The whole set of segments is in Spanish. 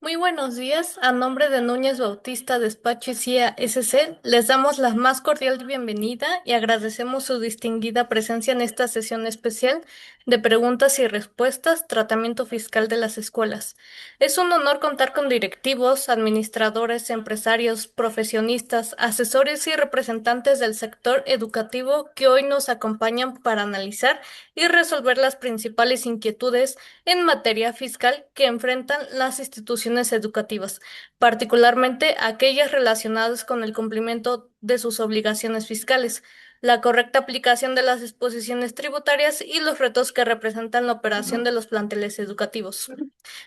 Muy buenos días. A nombre de Núñez Bautista Despacho y CIA SC, les damos la más cordial bienvenida y agradecemos su distinguida presencia en esta sesión especial de preguntas y respuestas, tratamiento fiscal de las escuelas. Es un honor contar con directivos, administradores, empresarios, profesionistas, asesores y representantes del sector educativo que hoy nos acompañan para analizar y resolver las principales inquietudes en materia fiscal que enfrentan las instituciones educativas, particularmente aquellas relacionadas con el cumplimiento de sus obligaciones fiscales, la correcta aplicación de las disposiciones tributarias y los retos que representan la operación de los planteles educativos.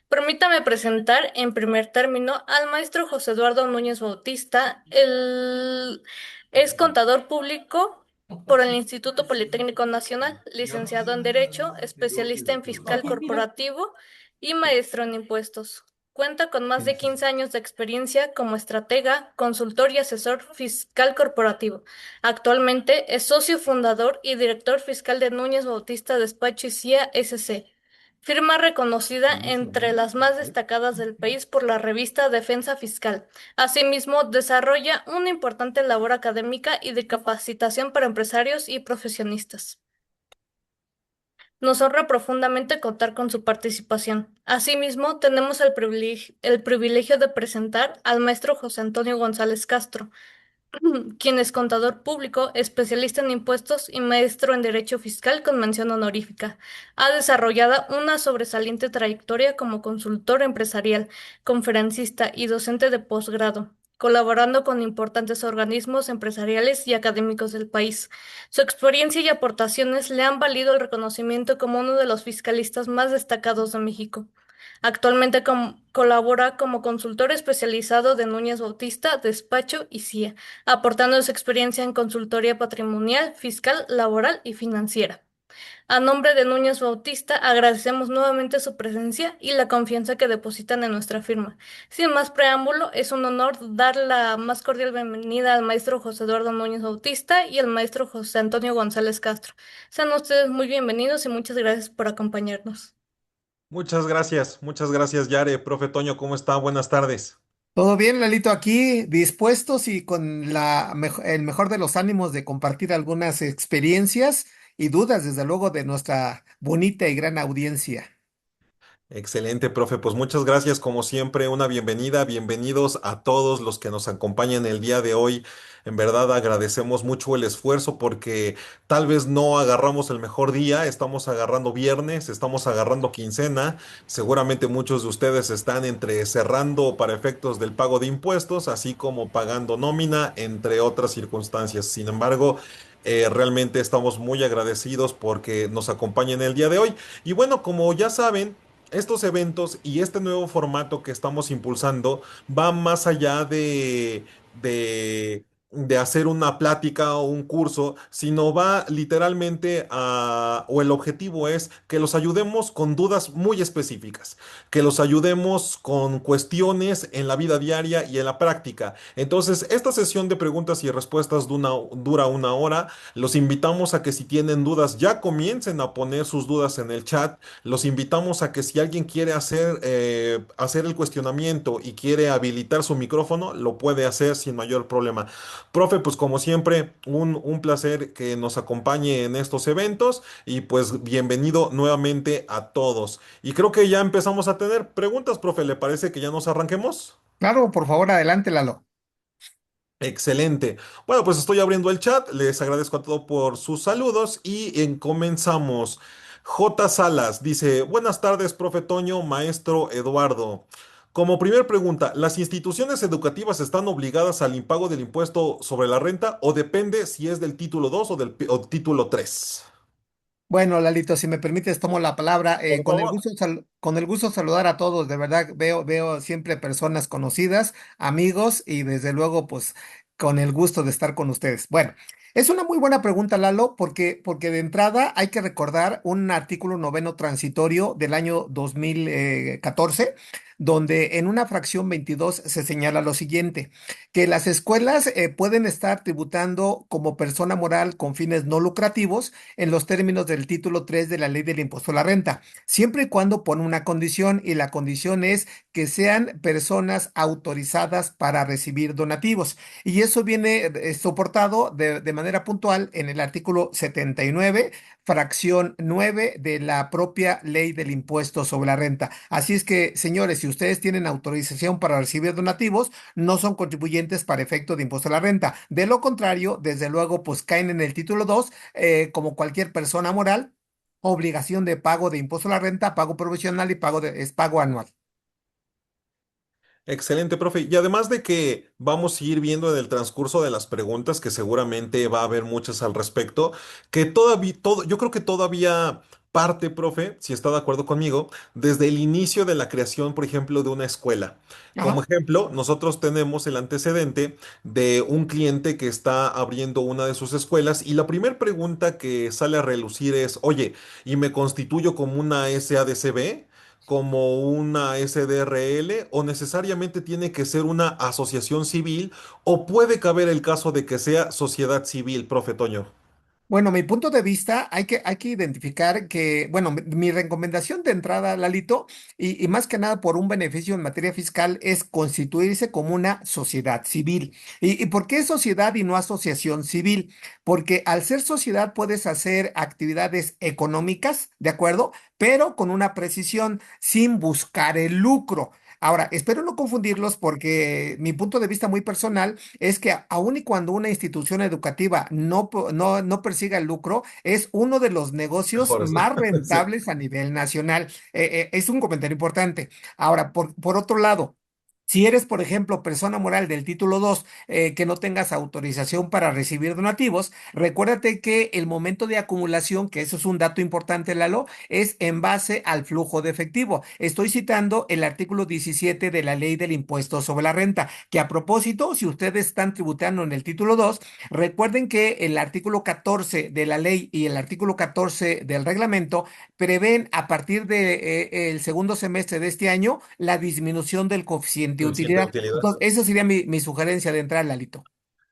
Permítame presentar en primer término al maestro José Eduardo Núñez Bautista. Él es contador público por el Instituto Politécnico Nacional, licenciado en Derecho, especialista en fiscal corporativo y maestro en impuestos. Cuenta con más de 15 años de experiencia como estratega, consultor y asesor fiscal corporativo. Actualmente es socio fundador y director fiscal de Núñez Bautista Despacho y CIA SC, firma reconocida entre las más destacadas del país por la revista Defensa Fiscal. Asimismo, desarrolla una importante labor académica y de capacitación para empresarios y profesionistas. Nos honra profundamente contar con su participación. Asimismo, tenemos el privilegio de presentar al maestro José Antonio González Castro, quien es contador público, especialista en impuestos y maestro en Derecho Fiscal con mención honorífica. Ha desarrollado una sobresaliente trayectoria como consultor empresarial, conferencista y docente de posgrado, colaborando con importantes organismos empresariales y académicos del país. Su experiencia y aportaciones le han valido el reconocimiento como uno de los fiscalistas más destacados de México. Actualmente colabora como consultor especializado de Núñez Bautista, Despacho y CIA, aportando su experiencia en consultoría patrimonial, fiscal, laboral y financiera. A nombre de Núñez Bautista, agradecemos nuevamente su presencia y la confianza que depositan en nuestra firma. Sin más preámbulo, es un honor dar la más cordial bienvenida al maestro José Eduardo Núñez Bautista y al maestro José Antonio González Castro. Sean ustedes muy bienvenidos y muchas gracias por acompañarnos. Muchas gracias, Yare. Profe Toño, ¿cómo está? Buenas tardes. Todo bien, Lalito, aquí dispuestos y con el mejor de los ánimos de compartir algunas experiencias y dudas, desde luego, de nuestra bonita y gran audiencia. Excelente, profe. Pues muchas gracias, como siempre, una bienvenida. Bienvenidos a todos los que nos acompañan el día de hoy. En verdad agradecemos mucho el esfuerzo porque tal vez no agarramos el mejor día, estamos agarrando viernes, estamos agarrando quincena. Seguramente muchos de ustedes están entre cerrando para efectos del pago de impuestos, así como pagando nómina, entre otras circunstancias. Sin embargo, realmente estamos muy agradecidos porque nos acompañen el día de hoy. Y bueno, como ya saben, estos eventos y este nuevo formato que estamos impulsando va más allá de hacer una plática o un curso, sino va literalmente o el objetivo es que los ayudemos con dudas muy específicas, que los ayudemos con cuestiones en la vida diaria y en la práctica. Entonces, esta sesión de preguntas y respuestas dura una hora. Los invitamos a que si tienen dudas ya comiencen a poner sus dudas en el chat. Los invitamos a que si alguien quiere hacer el cuestionamiento y quiere habilitar su micrófono, lo puede hacer sin mayor problema. Profe, pues como siempre, un placer que nos acompañe en estos eventos y pues bienvenido nuevamente a todos. Y creo que ya empezamos a tener preguntas, profe. ¿Le parece que ya nos arranquemos? Claro, por favor, adelante, Lalo. Excelente. Bueno, pues estoy abriendo el chat. Les agradezco a todos por sus saludos y comenzamos. J. Salas dice, buenas tardes, profe Toño, maestro Eduardo. Como primer pregunta, ¿las instituciones educativas están obligadas al impago del impuesto sobre la renta o depende si es del título 2 o título 3? Bueno, Lalito, si me permites, tomo la palabra. Por favor. Con el gusto saludar a todos. De verdad, veo siempre personas conocidas, amigos y desde luego, pues, con el gusto de estar con ustedes. Bueno, es una muy buena pregunta, Lalo, porque de entrada hay que recordar un artículo noveno transitorio del año 2014, donde en una fracción 22 se señala lo siguiente, que las escuelas pueden estar tributando como persona moral con fines no lucrativos en los términos del título 3 de la ley del impuesto a la renta, siempre y cuando pone una condición y la condición es que sean personas autorizadas para recibir donativos. Y eso viene soportado de manera puntual en el artículo 79, fracción 9 de la propia ley del impuesto sobre la renta. Así es que, señores, si ustedes tienen autorización para recibir donativos, no son contribuyentes para efecto de impuesto a la renta. De lo contrario, desde luego, pues caen en el título 2, como cualquier persona moral, obligación de pago de impuesto a la renta, pago provisional y es pago anual. Excelente, profe. Y además de que vamos a ir viendo en el transcurso de las preguntas, que seguramente va a haber muchas al respecto, que todavía, yo creo que todavía parte, profe, si está de acuerdo conmigo, desde el inicio de la creación, por ejemplo, de una escuela. Como Ajá. ejemplo, nosotros tenemos el antecedente de un cliente que está abriendo una de sus escuelas y la primera pregunta que sale a relucir es, oye, ¿y me constituyo como una SADCB? Como una SDRL o necesariamente tiene que ser una asociación civil o puede caber el caso de que sea sociedad civil, profe Toño? Bueno, mi punto de vista, hay que identificar que, bueno, mi recomendación de entrada, Lalito, y más que nada por un beneficio en materia fiscal, es constituirse como una sociedad civil. ¿Y por qué sociedad y no asociación civil? Porque al ser sociedad puedes hacer actividades económicas, ¿de acuerdo? Pero con una precisión, sin buscar el lucro. Ahora, espero no confundirlos porque mi punto de vista muy personal es que aun y cuando una institución educativa no persiga el lucro, es uno de los negocios Mejor eso. más Sí. rentables a nivel nacional. Es un comentario importante. Ahora, por otro lado, si eres, por ejemplo, persona moral del título 2, que no tengas autorización para recibir donativos, recuérdate que el momento de acumulación, que eso es un dato importante, Lalo, es en base al flujo de efectivo. Estoy citando el artículo 17 de la ley del impuesto sobre la renta, que a propósito, si ustedes están tributando en el título 2, recuerden que el artículo 14 de la ley y el artículo 14 del reglamento prevén a partir de, el segundo semestre de este año la disminución del coeficiente de Coeficiente de utilidad. utilidad. Entonces, esa sería mi sugerencia de entrada, Lalito.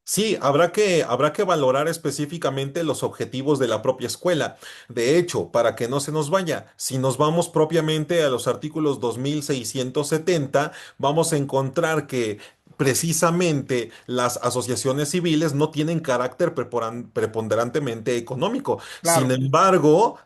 Sí, habrá que valorar específicamente los objetivos de la propia escuela. De hecho, para que no se nos vaya, si nos vamos propiamente a los artículos 2670, vamos a encontrar que precisamente las asociaciones civiles no tienen carácter preponderantemente económico. Claro.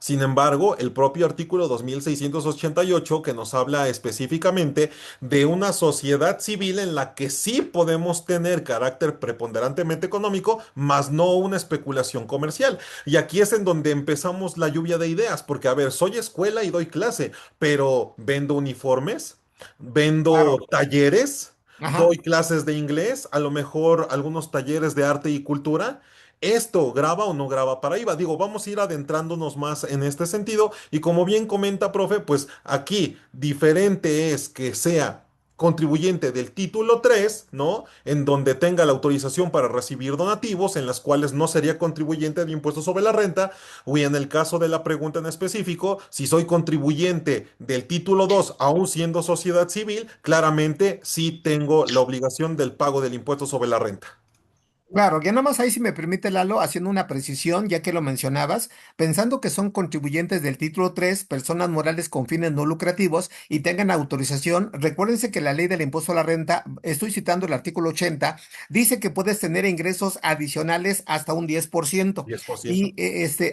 Sin embargo, el propio artículo 2688 que nos habla específicamente de una sociedad civil en la que sí podemos tener carácter preponderantemente económico, más no una especulación comercial. Y aquí es en donde empezamos la lluvia de ideas, porque a ver, soy escuela y doy clase, pero vendo uniformes, vendo Claro. talleres, Ajá. doy clases de inglés, a lo mejor algunos talleres de arte y cultura. ¿Esto graba o no graba para IVA? Digo, vamos a ir adentrándonos más en este sentido y como bien comenta, profe, pues aquí diferente es que sea contribuyente del título 3, ¿no? En donde tenga la autorización para recibir donativos, en las cuales no sería contribuyente de impuestos sobre la renta, o en el caso de la pregunta en específico, si soy contribuyente del título 2, aún siendo sociedad civil, claramente sí tengo la obligación del pago del impuesto sobre la renta. Claro, ya nomás ahí si me permite, Lalo, haciendo una precisión, ya que lo mencionabas, pensando que son contribuyentes del título 3, personas morales con fines no lucrativos y tengan autorización, recuérdense que la ley del impuesto a la renta, estoy citando el artículo 80, dice que puedes tener ingresos adicionales hasta un 10% 10%. y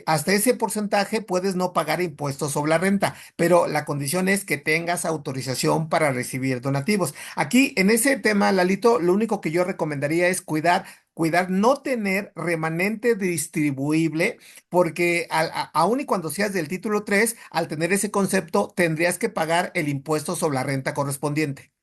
hasta ese porcentaje puedes no pagar impuestos sobre la renta, pero la condición es que tengas autorización para recibir donativos. Aquí, en ese tema, Lalito, lo único que yo recomendaría es cuidar no tener remanente distribuible, porque aun y cuando seas del título 3, al tener ese concepto, tendrías que pagar el impuesto sobre la renta correspondiente.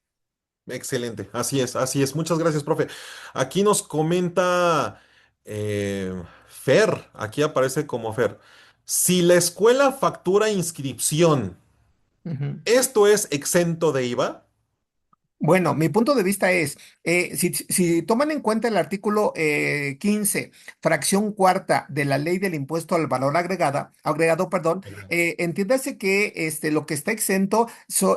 Excelente, así es, así es. Muchas gracias, profe. Aquí nos comenta Fer, aquí aparece como Fer. Si la escuela factura inscripción, Ujú. ¿esto es exento de IVA? Bueno, mi punto de vista es, si toman en cuenta el artículo 15, fracción cuarta de la ley del impuesto al valor agregado, perdón, entiéndase que lo que está exento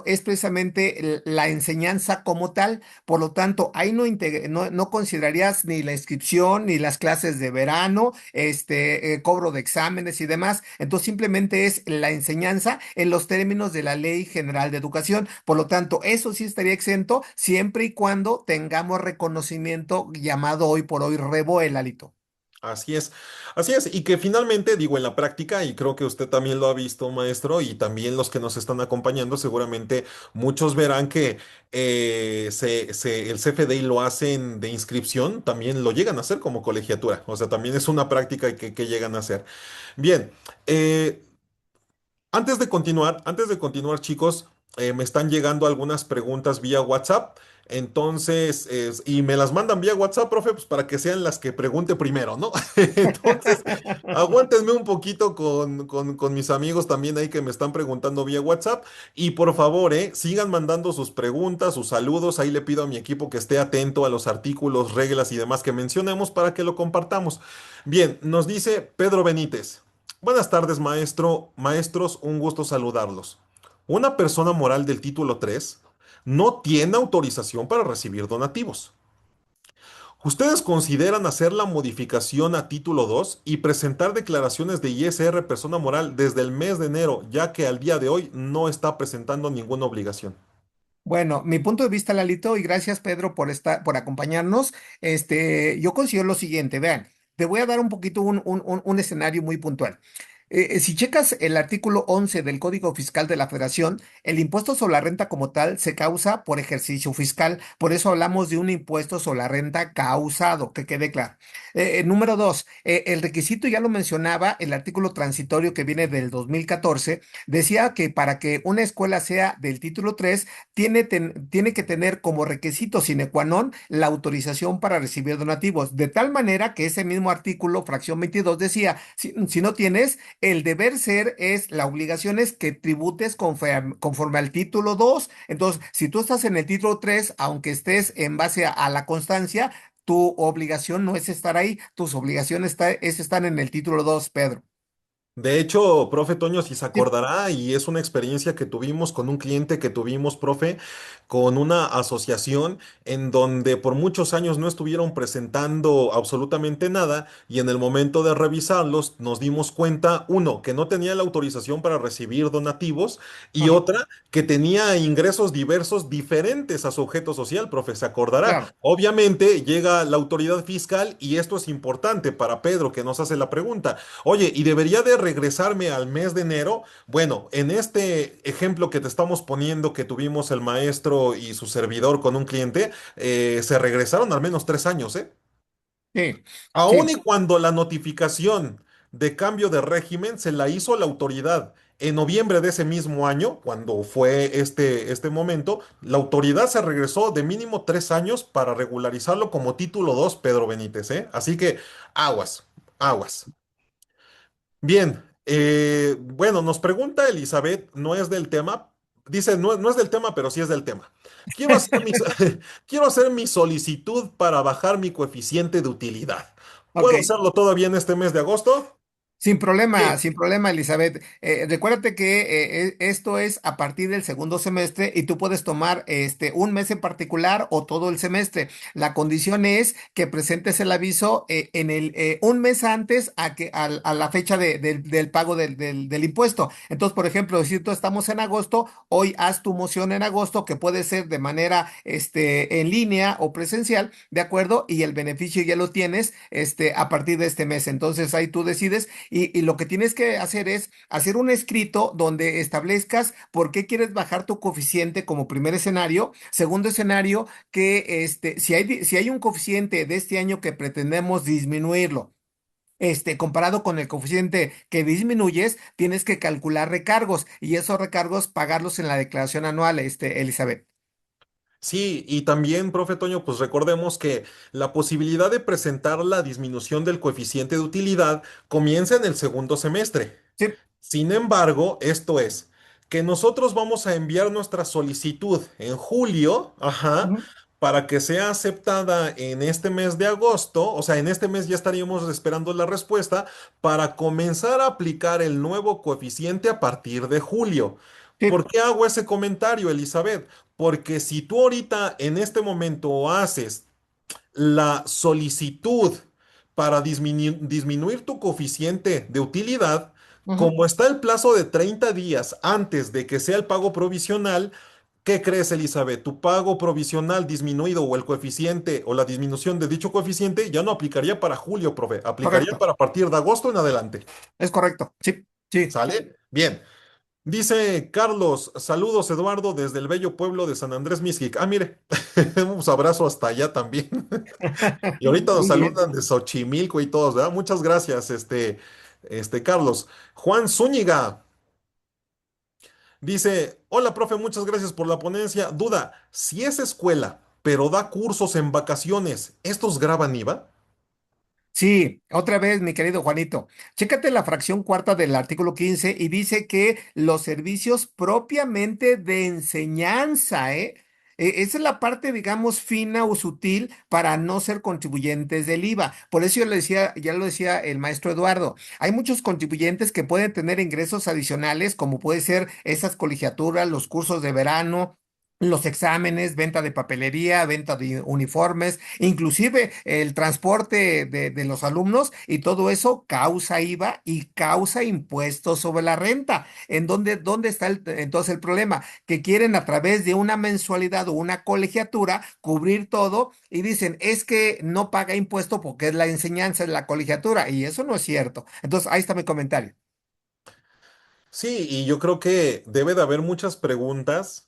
es precisamente la enseñanza como tal. Por lo tanto, ahí no considerarías ni la inscripción, ni las clases de verano, cobro de exámenes y demás. Entonces, simplemente es la enseñanza en los términos de la Ley General de Educación. Por lo tanto, eso sí estaría exento siempre y cuando tengamos reconocimiento llamado hoy por hoy rebo el alito. Así es, y que finalmente digo en la práctica, y creo que usted también lo ha visto, maestro, y también los que nos están acompañando, seguramente muchos verán que el CFDI lo hacen de inscripción, también lo llegan a hacer como colegiatura, o sea, también es una práctica que llegan a hacer. Bien, eh, antes de continuar, chicos, me están llegando algunas preguntas vía WhatsApp. Entonces, y me las mandan vía WhatsApp, profe, pues para que sean las que pregunte primero, ¿no? Entonces, aguántenme un poquito con mis amigos también ahí que me están preguntando vía WhatsApp. Y por favor, sigan mandando sus preguntas, sus saludos. Ahí le pido a mi equipo que esté atento a los artículos, reglas y demás que mencionemos para que lo compartamos. Bien, nos dice Pedro Benítez. Buenas tardes, maestro. Maestros, un gusto saludarlos. Una persona moral del título 3 no tiene autorización para recibir donativos. ¿Ustedes consideran hacer la modificación a título 2 y presentar declaraciones de ISR persona moral desde el mes de enero, ya que al día de hoy no está presentando ninguna obligación? Bueno, mi punto de vista, Lalito, y gracias, Pedro, por acompañarnos. Yo considero lo siguiente, vean, te voy a dar un poquito un escenario muy puntual. Si checas el artículo 11 del Código Fiscal de la Federación, el impuesto sobre la renta como tal se causa por ejercicio fiscal. Por eso hablamos de un impuesto sobre la renta causado, que quede claro. Número dos, el requisito ya lo mencionaba, el artículo transitorio que viene del 2014, decía que para que una escuela sea del título 3 tiene que tener como requisito sine qua non la autorización para recibir donativos, de tal manera que ese mismo artículo, fracción 22, decía, si no tienes, el deber ser es, la obligación es que tributes conforme al título 2. Entonces, si tú estás en el título 3, aunque estés en base a la constancia, tu obligación no es estar ahí, tus obligaciones es estar en el título 2, Pedro. De hecho, profe Toño, si se Sí. acordará, y es una experiencia que tuvimos con un cliente que tuvimos, profe, con una asociación en donde por muchos años no estuvieron presentando absolutamente nada y en el momento de revisarlos nos dimos cuenta, uno, que no tenía la autorización para recibir donativos y Ajá, otra, que tenía ingresos diversos diferentes a su objeto social, profe, se acordará. claro. Obviamente llega la autoridad fiscal y esto es importante para Pedro que nos hace la pregunta. Oye, ¿y debería de regresarme al mes de enero? Bueno, en este ejemplo que te estamos poniendo que tuvimos el maestro y su servidor con un cliente, se regresaron al menos 3 años, ¿eh? Sí, Aun y sí. cuando la notificación de cambio de régimen se la hizo la autoridad en noviembre de ese mismo año, cuando fue este momento, la autoridad se regresó de mínimo 3 años para regularizarlo como título 2, Pedro Benítez, ¿eh? Así que aguas, aguas. Bien, bueno, nos pregunta Elizabeth, no es del tema, dice, no es del tema, pero sí es del tema. Quiero hacer mi, quiero hacer mi solicitud para bajar mi coeficiente de utilidad. Ok. ¿Puedo hacerlo todavía en este mes de agosto? Sí. Sin problema, Elizabeth. Recuérdate que esto es a partir del segundo semestre y tú puedes tomar un mes en particular o todo el semestre. La condición es que presentes el aviso un mes antes a la fecha del pago del impuesto. Entonces, por ejemplo, si tú estamos en agosto, hoy haz tu moción en agosto, que puede ser de manera en línea o presencial, ¿de acuerdo? Y el beneficio ya lo tienes a partir de este mes. Entonces, ahí tú decides y lo que tienes que hacer es hacer un escrito donde establezcas por qué quieres bajar tu coeficiente como primer escenario. Segundo escenario, que si hay un coeficiente de este año que pretendemos disminuirlo. Comparado con el coeficiente que disminuyes, tienes que calcular recargos y esos recargos pagarlos en la declaración anual, Elizabeth. Sí, y también, profe Toño, pues recordemos que la posibilidad de presentar la disminución del coeficiente de utilidad comienza en el segundo semestre. Sí, Sin embargo, esto es, que nosotros vamos a enviar nuestra solicitud en julio, ajá, Ujú. para que sea aceptada en este mes de agosto, o sea, en este mes ya estaríamos esperando la respuesta para comenzar a aplicar el nuevo coeficiente a partir de julio. Sí, ¿Por qué hago ese comentario, Elizabeth? Porque si tú ahorita en este momento haces la solicitud para disminuir tu coeficiente de utilidad, ujú, como está el plazo de 30 días antes de que sea el pago provisional, ¿qué crees, Elizabeth? Tu pago provisional disminuido o el coeficiente o la disminución de dicho coeficiente ya no aplicaría para julio, profe, aplicaría correcto, para partir de agosto en adelante. es correcto. Sí, sí. ¿Sale? Bien. Dice Carlos, saludos Eduardo desde el bello pueblo de San Andrés Mixquic. Ah, mire, un abrazo hasta allá también. Y ahorita nos Muy bien. saludan de Xochimilco y todos, ¿verdad? Muchas gracias, Carlos. Juan Zúñiga dice, hola, profe, muchas gracias por la ponencia. Duda, si es escuela, pero da cursos en vacaciones, ¿estos graban IVA? Sí, otra vez, mi querido Juanito, chécate la fracción cuarta del artículo 15 y dice que los servicios propiamente de enseñanza, ¿eh? Esa es la parte, digamos, fina o sutil para no ser contribuyentes del IVA. Por eso yo le decía, ya lo decía el maestro Eduardo, hay muchos contribuyentes que pueden tener ingresos adicionales, como puede ser esas colegiaturas, los cursos de verano, los exámenes, venta de papelería, venta de uniformes, inclusive el transporte de los alumnos y todo eso causa IVA y causa impuestos sobre la renta. ¿Dónde está entonces el problema? Que quieren a través de una mensualidad o una colegiatura cubrir todo y dicen, es que no paga impuesto porque es la enseñanza, es la colegiatura y eso no es cierto. Entonces, ahí está mi comentario. Sí, y yo creo que debe de haber muchas preguntas.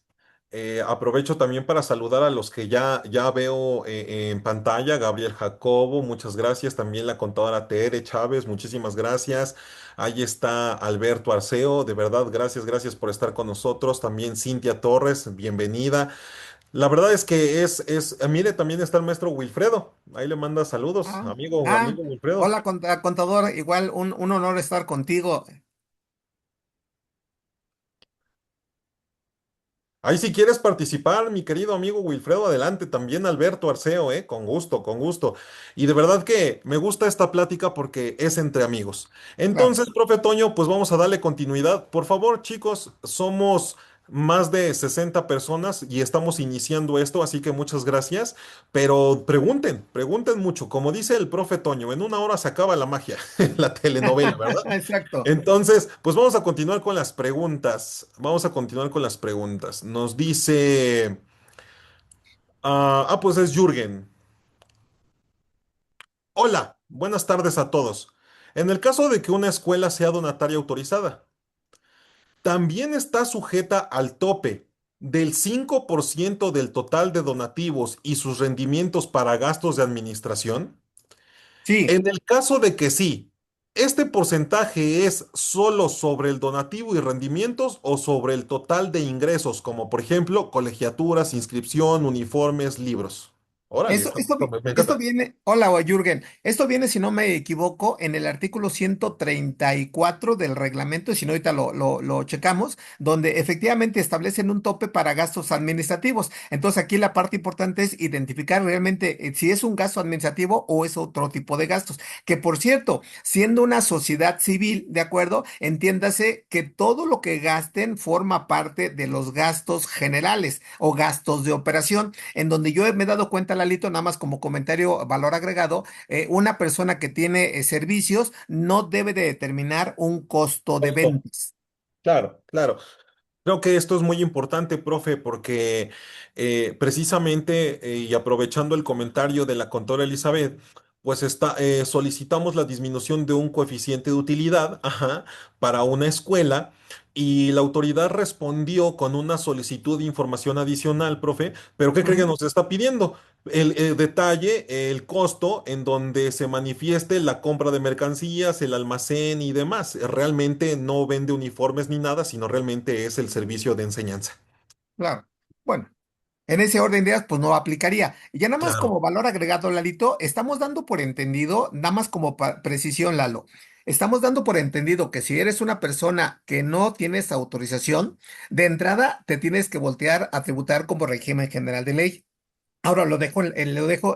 Aprovecho también para saludar a los que ya veo en pantalla. Gabriel Jacobo, muchas gracias. También la contadora Tere Chávez, muchísimas gracias. Ahí está Alberto Arceo, de verdad, gracias por estar con nosotros. También Cintia Torres, bienvenida. La verdad es que mire, también está el maestro Wilfredo. Ahí le manda saludos, Ah, amigo Wilfredo. hola contador, igual un honor estar contigo. Ahí si quieres participar, mi querido amigo Wilfredo, adelante. También Alberto Arceo, con gusto, con gusto. Y de verdad que me gusta esta plática porque es entre amigos. Claro. Entonces, profe Toño, pues vamos a darle continuidad. Por favor, chicos, somos más de 60 personas y estamos iniciando esto, así que muchas gracias. Pero pregunten mucho. Como dice el profe Toño, en una hora se acaba la magia, la telenovela, ¿verdad? Exacto. Entonces, pues vamos a continuar con las preguntas. Vamos a continuar con las preguntas. Nos dice, pues es Jürgen. Hola, buenas tardes a todos. En el caso de que una escuela sea donataria autorizada, también está sujeta al tope del 5% del total de donativos y sus rendimientos para gastos de administración. Sí. En el caso de que sí, ¿este porcentaje es solo sobre el donativo y rendimientos o sobre el total de ingresos, como por ejemplo colegiaturas, inscripción, uniformes, libros? Órale, me Esto encanta. viene, hola Jürgen, esto viene, si no me equivoco, en el artículo 134 del reglamento, y si no, ahorita lo checamos, donde efectivamente establecen un tope para gastos administrativos. Entonces, aquí la parte importante es identificar realmente si es un gasto administrativo o es otro tipo de gastos. Que por cierto, siendo una sociedad civil, ¿de acuerdo? Entiéndase que todo lo que gasten forma parte de los gastos generales o gastos de operación en donde yo me he dado cuenta, Lalito, nada más como comentario, valor agregado, una persona que tiene servicios no debe de determinar un costo de Costo. ventas. Claro, claro. Creo que esto es muy importante, profe, porque precisamente, y aprovechando el comentario de la contora Elizabeth, pues solicitamos la disminución de un coeficiente de utilidad, ajá, para una escuela y la autoridad respondió con una solicitud de información adicional, profe, pero ¿qué cree que Ujú. nos está pidiendo? El detalle, el costo en donde se manifieste la compra de mercancías, el almacén y demás. Realmente no vende uniformes ni nada, sino realmente es el servicio de enseñanza. Claro. Bueno. En ese orden de ideas, pues no aplicaría. Y ya nada más como Claro. valor agregado, Lalito, estamos dando por entendido, nada más como precisión, Lalo. estamos dando por entendido que si eres una persona que no tienes autorización, de entrada te tienes que voltear a tributar como régimen general de ley. Ahora lo dejo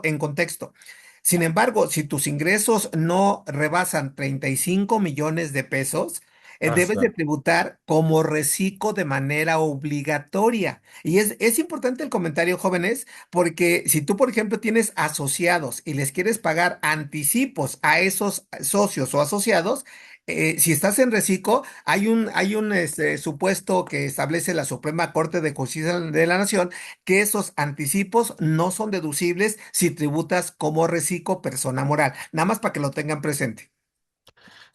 en contexto. Sin embargo, si tus ingresos no rebasan 35 millones de pesos, Ah, debes de claro. tributar como reciclo de manera obligatoria. Y es importante el comentario, jóvenes, porque si tú, por ejemplo, tienes asociados y les quieres pagar anticipos a esos socios o asociados, si estás en reciclo, hay un supuesto que establece la Suprema Corte de Justicia de la Nación que esos anticipos no son deducibles si tributas como reciclo persona moral. Nada más para que lo tengan presente.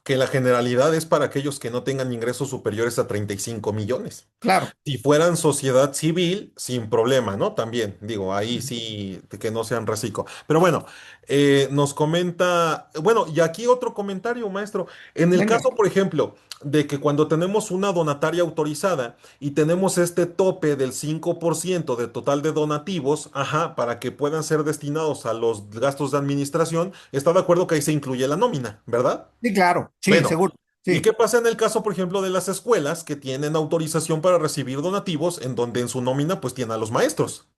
Que la generalidad es para aquellos que no tengan ingresos superiores a 35 millones. Claro. Si fueran sociedad civil, sin problema, ¿no? También, digo, ahí sí, que no sean reciclo. Pero bueno, nos comenta, bueno, y aquí otro comentario, maestro. En el Venga. caso, por ejemplo, de que cuando tenemos una donataria autorizada y tenemos este tope del 5% de total de donativos, ajá, para que puedan ser destinados a los gastos de administración, está de acuerdo que ahí se incluye la nómina, ¿verdad? Sí, claro. Sí, Bueno, seguro. ¿y Sí. qué pasa en el caso, por ejemplo, de las escuelas que tienen autorización para recibir donativos en donde en su nómina pues tienen a los maestros?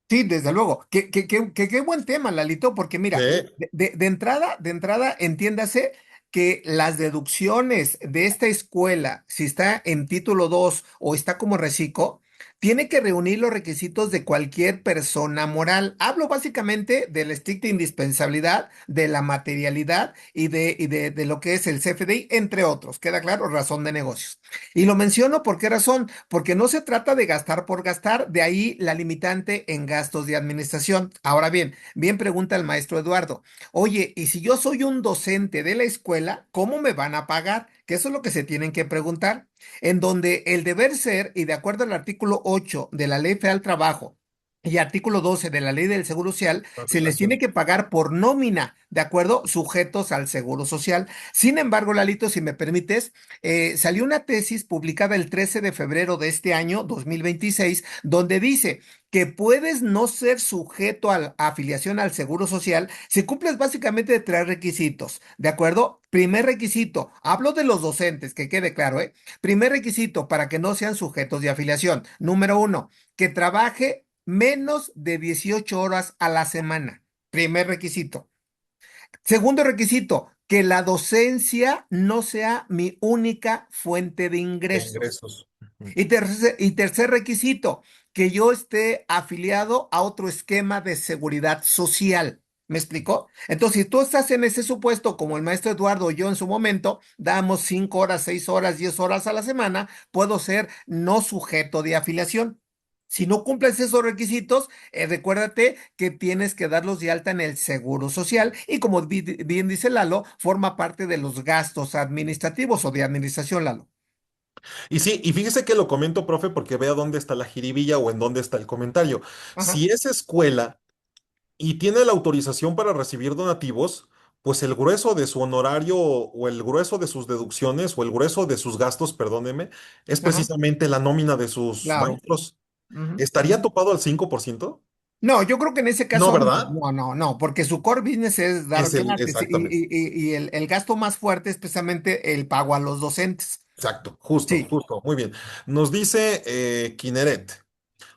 Sí, desde luego. Qué buen tema, Lalito, porque Sí, mira, de entrada, entiéndase que las deducciones de esta escuela, si está en título 2 o está como reciclo, tiene que reunir los requisitos de cualquier persona moral. Hablo básicamente de la estricta indispensabilidad, de la materialidad y de lo que es el CFDI, entre otros. ¿Queda claro? Razón de negocios. Y lo menciono por qué razón, porque no se trata de gastar por gastar, de ahí la limitante en gastos de administración. Ahora bien, bien pregunta el maestro Eduardo, oye, ¿y si yo soy un docente de la escuela, cómo me van a pagar? Que eso es lo que se tienen que preguntar, en donde el deber ser, y de acuerdo al artículo 8 de la Ley Federal del Trabajo, y artículo 12 de la Ley del Seguro Social, se les tiene afiliación. que pagar por nómina, ¿de acuerdo? Sujetos al Seguro Social. Sin embargo, Lalito, si me permites, salió una tesis publicada el 13 de febrero de este año, 2026, donde dice que puedes no ser sujeto a afiliación al Seguro Social si cumples básicamente tres requisitos, ¿de acuerdo? Primer requisito, hablo de los docentes, que quede claro, ¿eh? Primer requisito para que no sean sujetos de afiliación. Número uno, que trabaje menos de 18 horas a la semana. Primer requisito. Segundo requisito, que la docencia no sea mi única fuente de De ingresos. ingresos. Ujú. Y tercer requisito, que yo esté afiliado a otro esquema de seguridad social. ¿Me explicó? Entonces, si tú estás en ese supuesto, como el maestro Eduardo y yo en su momento, damos 5 horas, 6 horas, 10 horas a la semana, puedo ser no sujeto de afiliación. Si no cumples esos requisitos, recuérdate que tienes que darlos de alta en el Seguro Social y como bien dice Lalo, forma parte de los gastos administrativos o de administración, Lalo. Y sí, y fíjese que lo comento, profe, porque vea dónde está la jiribilla o en dónde está el comentario. Ajá, Si es escuela y tiene la autorización para recibir donativos, pues el grueso de su honorario o el grueso de sus deducciones o el grueso de sus gastos, perdóneme, es ajá, precisamente la nómina de sus claro. maestros. Ujú, ¿Estaría ujú. topado al 5%? No, yo creo que en ese No, caso no, ¿verdad? no, no, no, porque su core business es dar Es el, clases exactamente. y el gasto más fuerte es precisamente el pago a los docentes. Exacto, justo, Sí. justo, muy bien. Nos dice Kineret.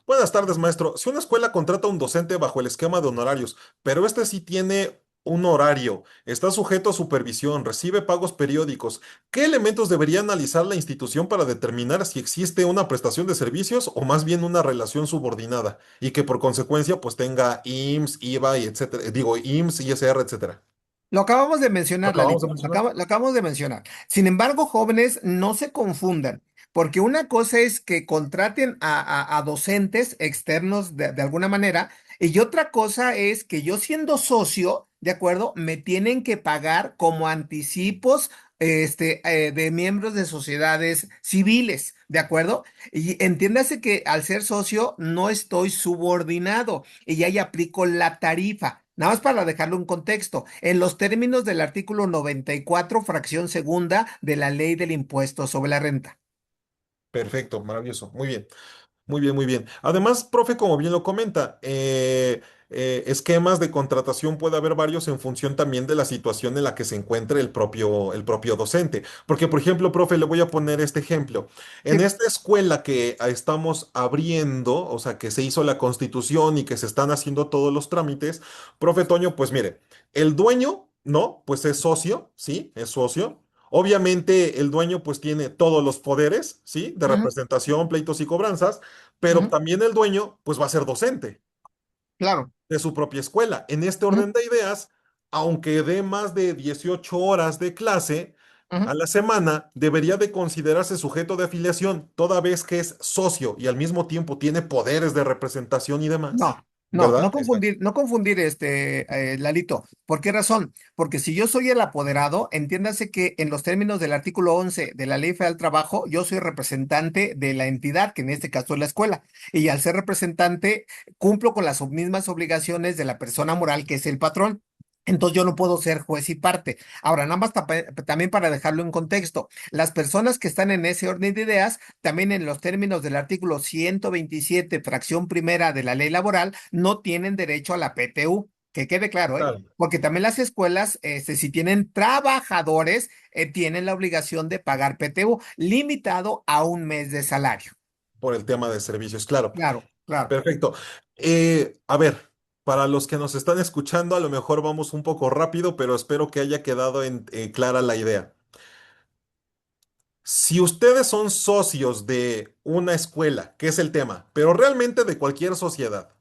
Buenas tardes, maestro. Si una escuela contrata a un docente bajo el esquema de honorarios, pero este sí tiene un horario, está sujeto a supervisión, recibe pagos periódicos, ¿qué elementos debería analizar la institución para determinar si existe una prestación de servicios o más bien una relación subordinada y que por consecuencia pues tenga IMSS, IVA y etcétera, digo IMSS, ISR, etcétera? Lo acabamos de ¿Lo mencionar, acabamos de Lalito. mencionar? Lo acabamos de mencionar. Sin embargo, jóvenes, no se confundan, porque una cosa es que contraten a docentes externos de alguna manera, y otra cosa es que yo siendo socio, ¿de acuerdo? Me tienen que pagar como anticipos. De miembros de sociedades civiles, ¿de acuerdo? Y entiéndase que al ser socio no estoy subordinado y ahí aplico la tarifa. Nada más para dejarlo en contexto, en los términos del artículo 94, fracción segunda de la Ley del Impuesto sobre la Renta. Perfecto, maravilloso, muy bien. Muy bien, muy bien. Además, profe, como bien lo comenta, esquemas de contratación puede haber varios en función también de la situación en la que se encuentre el propio docente. Porque, por ejemplo, profe, le voy a poner este ejemplo. En Sí. esta escuela que estamos abriendo, o sea, que se hizo la constitución y que se están haciendo todos los trámites, profe Toño, pues mire, el dueño, ¿no? Pues es socio, ¿sí? Es socio. Obviamente el dueño pues tiene todos los poderes, ¿sí? De Ujú, representación, pleitos y cobranzas, pero ujú, también el dueño pues va a ser docente claro. de su propia escuela. En este Ujú, orden de ideas, aunque dé más de 18 horas de clase ujú. a la semana, debería de considerarse sujeto de afiliación, toda vez que es socio y al mismo tiempo tiene poderes de representación y demás. No, no, ¿Verdad? Exacto. no confundir Lalito. ¿Por qué razón? Porque si yo soy el apoderado, entiéndase que en los términos del artículo 11 de la Ley Federal del Trabajo, yo soy representante de la entidad, que en este caso es la escuela. Y al ser representante, cumplo con las mismas obligaciones de la persona moral, que es el patrón. Entonces yo no puedo ser juez y parte. Ahora, nada más también para dejarlo en contexto, las personas que están en ese orden de ideas también en los términos del artículo 127, fracción primera de la ley laboral, no tienen derecho a la PTU. Que quede claro, ¿eh? Claro. Porque también las escuelas, si tienen trabajadores, tienen la obligación de pagar PTU, limitado a un mes de salario. Por el tema de servicios, claro. Claro, claro. Perfecto. A ver, para los que nos están escuchando, a lo mejor vamos un poco rápido, pero espero que haya quedado clara la idea. Si ustedes son socios de una escuela, que es el tema, pero realmente de cualquier sociedad,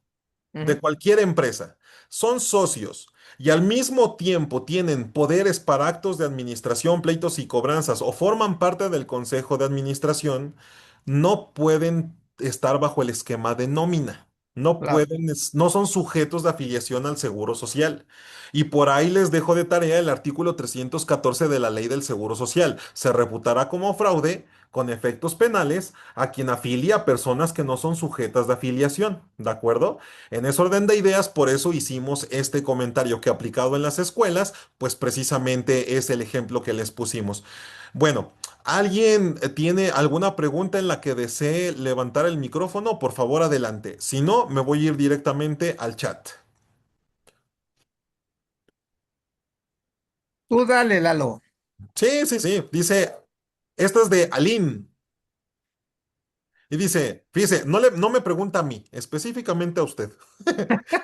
de Ujú, cualquier empresa, son socios y al mismo tiempo tienen poderes para actos de administración, pleitos y cobranzas o forman parte del consejo de administración, no pueden estar bajo el esquema de nómina. No claro. pueden, no son sujetos de afiliación al Seguro Social. Y por ahí les dejo de tarea el artículo 314 de la Ley del Seguro Social. Se reputará como fraude con efectos penales a quien afilia a personas que no son sujetas de afiliación. ¿De acuerdo? En ese orden de ideas, por eso hicimos este comentario que aplicado en las escuelas, pues precisamente es el ejemplo que les pusimos. Bueno, ¿alguien tiene alguna pregunta en la que desee levantar el micrófono? Por favor, adelante. Si no, me voy a ir directamente al chat. Tú dale, Lalo. Sí, sí, sí. Dice, esta es de Aline. Y dice, fíjese, no me pregunta a mí, específicamente a usted.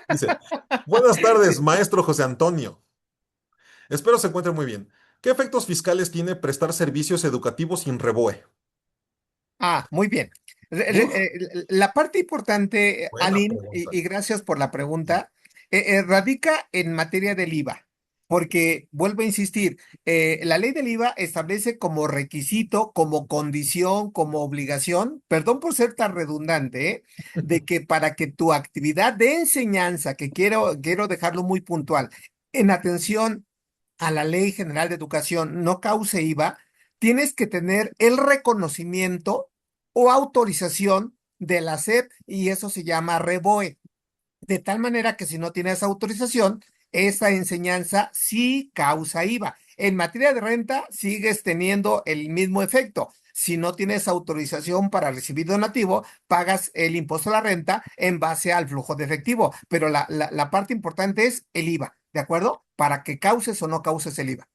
Dice, buenas tardes, maestro José Antonio. Espero se encuentre muy bien. ¿Qué efectos fiscales tiene prestar servicios educativos sin REBOE? Ah, muy bien. Uf, La parte importante, buena Aline, pregunta. y gracias por la pregunta, radica en materia del IVA, porque vuelvo a insistir, la ley del IVA establece como requisito, como condición, como obligación, perdón por ser tan redundante, de que para que tu actividad de enseñanza, que quiero dejarlo muy puntual, en atención a la Ley General de Educación no cause IVA, tienes que tener el reconocimiento o autorización de la SEP y eso se llama REBOE. De tal manera que si no tienes autorización, esa enseñanza sí causa IVA. En materia de renta, sigues teniendo el mismo efecto. Si no tienes autorización para recibir donativo, pagas el impuesto a la renta en base al flujo de efectivo. Pero la parte importante es el IVA, ¿de acuerdo? Para que causes o no causes el IVA.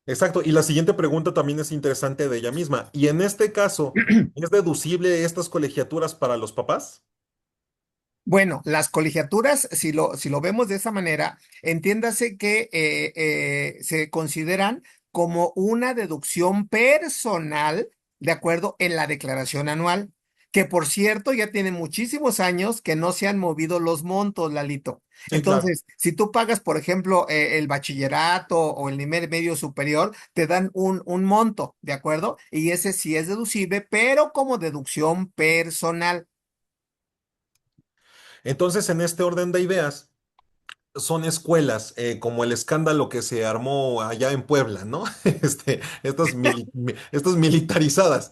Exacto. Y la siguiente pregunta también es interesante de ella misma. ¿Y en este caso, es deducible estas colegiaturas para los papás? Bueno, las colegiaturas, si lo vemos de esa manera, entiéndase que se consideran como una deducción personal, de acuerdo, en la declaración anual, que por cierto ya tiene muchísimos años que no se han movido los montos, Lalito. Sí, claro. Entonces, si tú pagas, por ejemplo, el bachillerato o el nivel medio superior, te dan un monto, ¿de acuerdo? Y ese sí es deducible, pero como deducción personal. Entonces, en este orden de ideas, son escuelas como el escándalo que se armó allá en Puebla, ¿no? Estas militarizadas,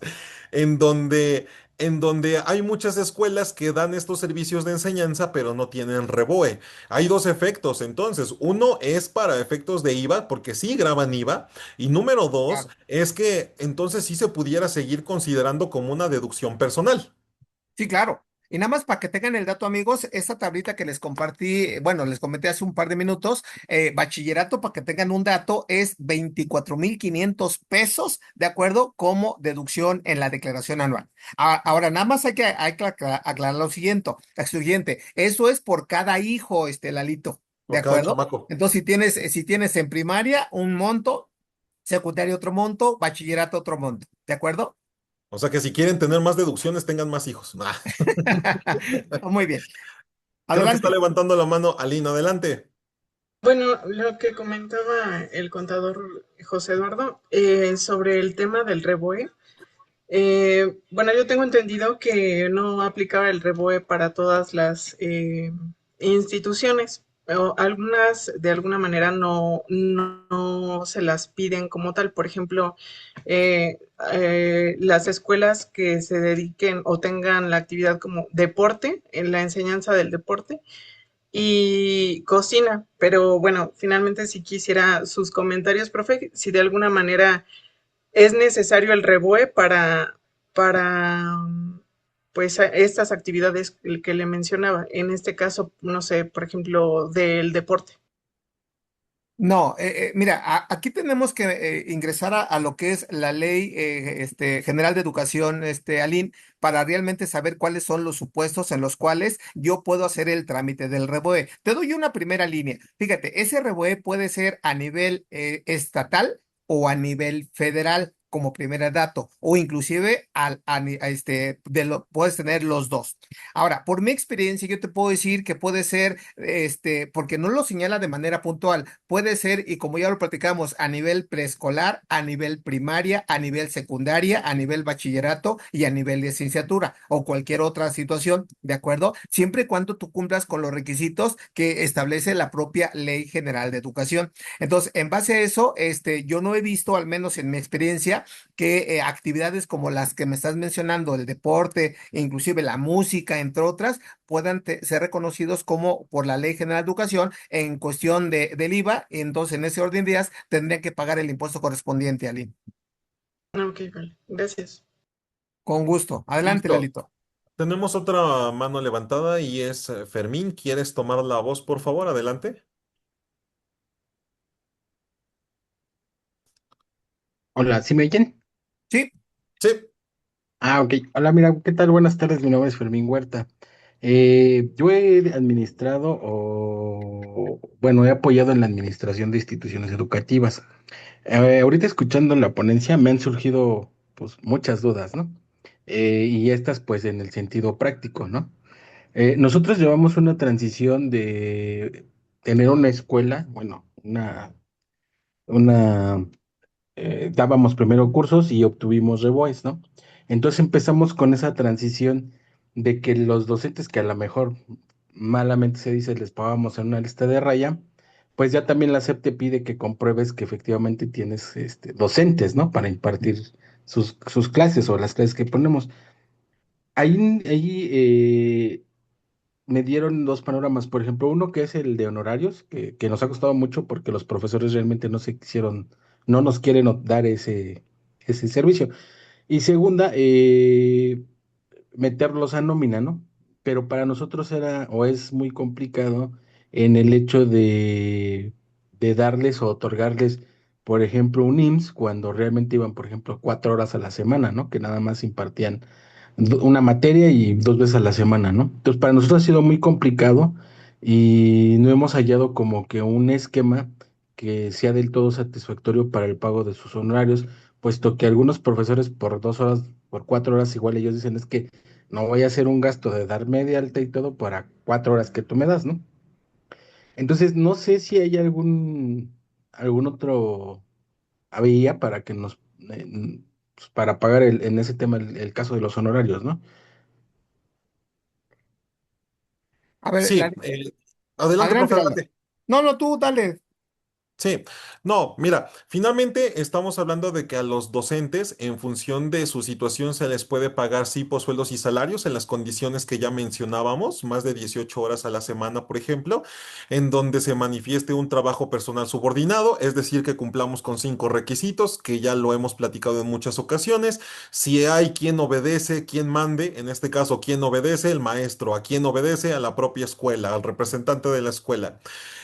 en donde, en donde hay muchas escuelas que dan estos servicios de enseñanza, pero no tienen REBOE. Hay dos efectos, entonces. Uno es para efectos de IVA, porque sí graban IVA, y número dos Claro. es que entonces sí se pudiera seguir considerando como una deducción personal. Sí, claro. Y nada más para que tengan el dato, amigos, esta tablita que les compartí, bueno, les comenté hace un par de minutos, bachillerato, para que tengan un dato, es 24,500 pesos, ¿de acuerdo? Como deducción en la declaración anual. Ahora, nada más hay que aclarar lo siguiente, eso es por cada hijo, Lalito, ¿de Por cada acuerdo? chamaco. Entonces, si tienes en primaria un monto, secundaria otro monto, bachillerato otro monto, ¿de acuerdo? O sea que si quieren tener más deducciones, tengan más hijos. Muy bien. Creo que está Adelante. levantando la mano Aline. Adelante. Bueno, lo que comentaba el contador José Eduardo sobre el tema del REBOE, bueno, yo tengo entendido que no aplicaba el REBOE para todas las instituciones. O algunas de alguna manera no se las piden como tal. Por ejemplo, las escuelas que se dediquen o tengan la actividad como deporte, en la enseñanza del deporte, y cocina. Pero bueno, finalmente si quisiera sus comentarios, profe, si de alguna manera es necesario el REBOE para pues estas actividades que le mencionaba. En este caso, no sé, por ejemplo, del deporte. No, mira, aquí tenemos que ingresar a lo que es la ley general de educación, Aline, para realmente saber cuáles son los supuestos en los cuales yo puedo hacer el trámite del REBOE. Te doy una primera línea. Fíjate, ese REBOE puede ser a nivel estatal o a nivel federal como primer dato, o inclusive puedes tener los dos. Ahora, por mi experiencia, yo te puedo decir que puede ser, porque no lo señala de manera puntual. Puede ser, y como ya lo platicamos, a nivel preescolar, a nivel primaria, a nivel secundaria, a nivel bachillerato y a nivel licenciatura o cualquier otra situación, ¿de acuerdo? Siempre y cuando tú cumplas con los requisitos que establece la propia Ley General de Educación. Entonces, en base a eso, yo no he visto, al menos en mi experiencia, que actividades como las que me estás mencionando, el deporte, e inclusive la música, entre otras, puedan ser reconocidos como por la Ley General de Educación en cuestión del IVA, y entonces en ese orden de días tendrían que pagar el impuesto correspondiente, Ali. Ok, vale. Gracias. Con gusto. Adelante, Listo. Lalito. Tenemos otra mano levantada y es Fermín. ¿Quieres tomar la voz, por favor? Adelante. Hola, ¿sí me oyen? Sí, Sí. Ah, ok. Hola, mira, ¿qué tal? Buenas tardes, mi nombre es Fermín Huerta. Yo he administrado bueno, he apoyado en la administración de instituciones educativas. Ahorita escuchando la ponencia me han surgido pues muchas dudas, ¿no? Y estas pues en el sentido práctico, ¿no? Nosotros llevamos una transición de tener una escuela, bueno, una dábamos primero cursos y obtuvimos reboes, ¿no? Entonces empezamos con esa transición de que los docentes que a lo mejor malamente se dice les pagábamos en una lista de raya, pues ya también la SEP te pide que compruebes que efectivamente tienes docentes, ¿no? Para impartir sus clases o las clases que ponemos. Ahí me dieron dos panoramas, por ejemplo, uno que es el de honorarios, que nos ha costado mucho porque los profesores realmente no nos quieren dar ese servicio. Y segunda, meterlos a nómina, ¿no? Pero para nosotros era o es muy complicado en el hecho de darles o otorgarles, por ejemplo, un IMSS cuando realmente iban, por ejemplo, 4 horas a la semana, ¿no? Que nada más impartían una materia y 2 veces a la semana, ¿no? Entonces, para nosotros ha sido muy complicado y no hemos hallado como que un esquema que sea del todo satisfactorio para el pago de sus honorarios, puesto que algunos profesores por 2 horas, por 4 horas, igual ellos dicen es que no voy a hacer un gasto de dar media alta y todo para 4 horas que tú me das, ¿no? Entonces, no sé si hay algún otro vía para que pues, para pagar en ese tema el caso de los honorarios, ¿no? a ver, Sí. Adelante, adelante, profe, Lalo. adelante. No, no, tú dale. Sí, no, mira, finalmente estamos hablando de que a los docentes, en función de su situación, se les puede pagar sí por sueldos y salarios en las condiciones que ya mencionábamos, más de 18 horas a la semana, por ejemplo, en donde se manifieste un trabajo personal subordinado, es decir, que cumplamos con 5 requisitos, que ya lo hemos platicado en muchas ocasiones. Si hay quien obedece, quien mande, en este caso, quien obedece, el maestro, a quien obedece, a la propia escuela, al representante de la escuela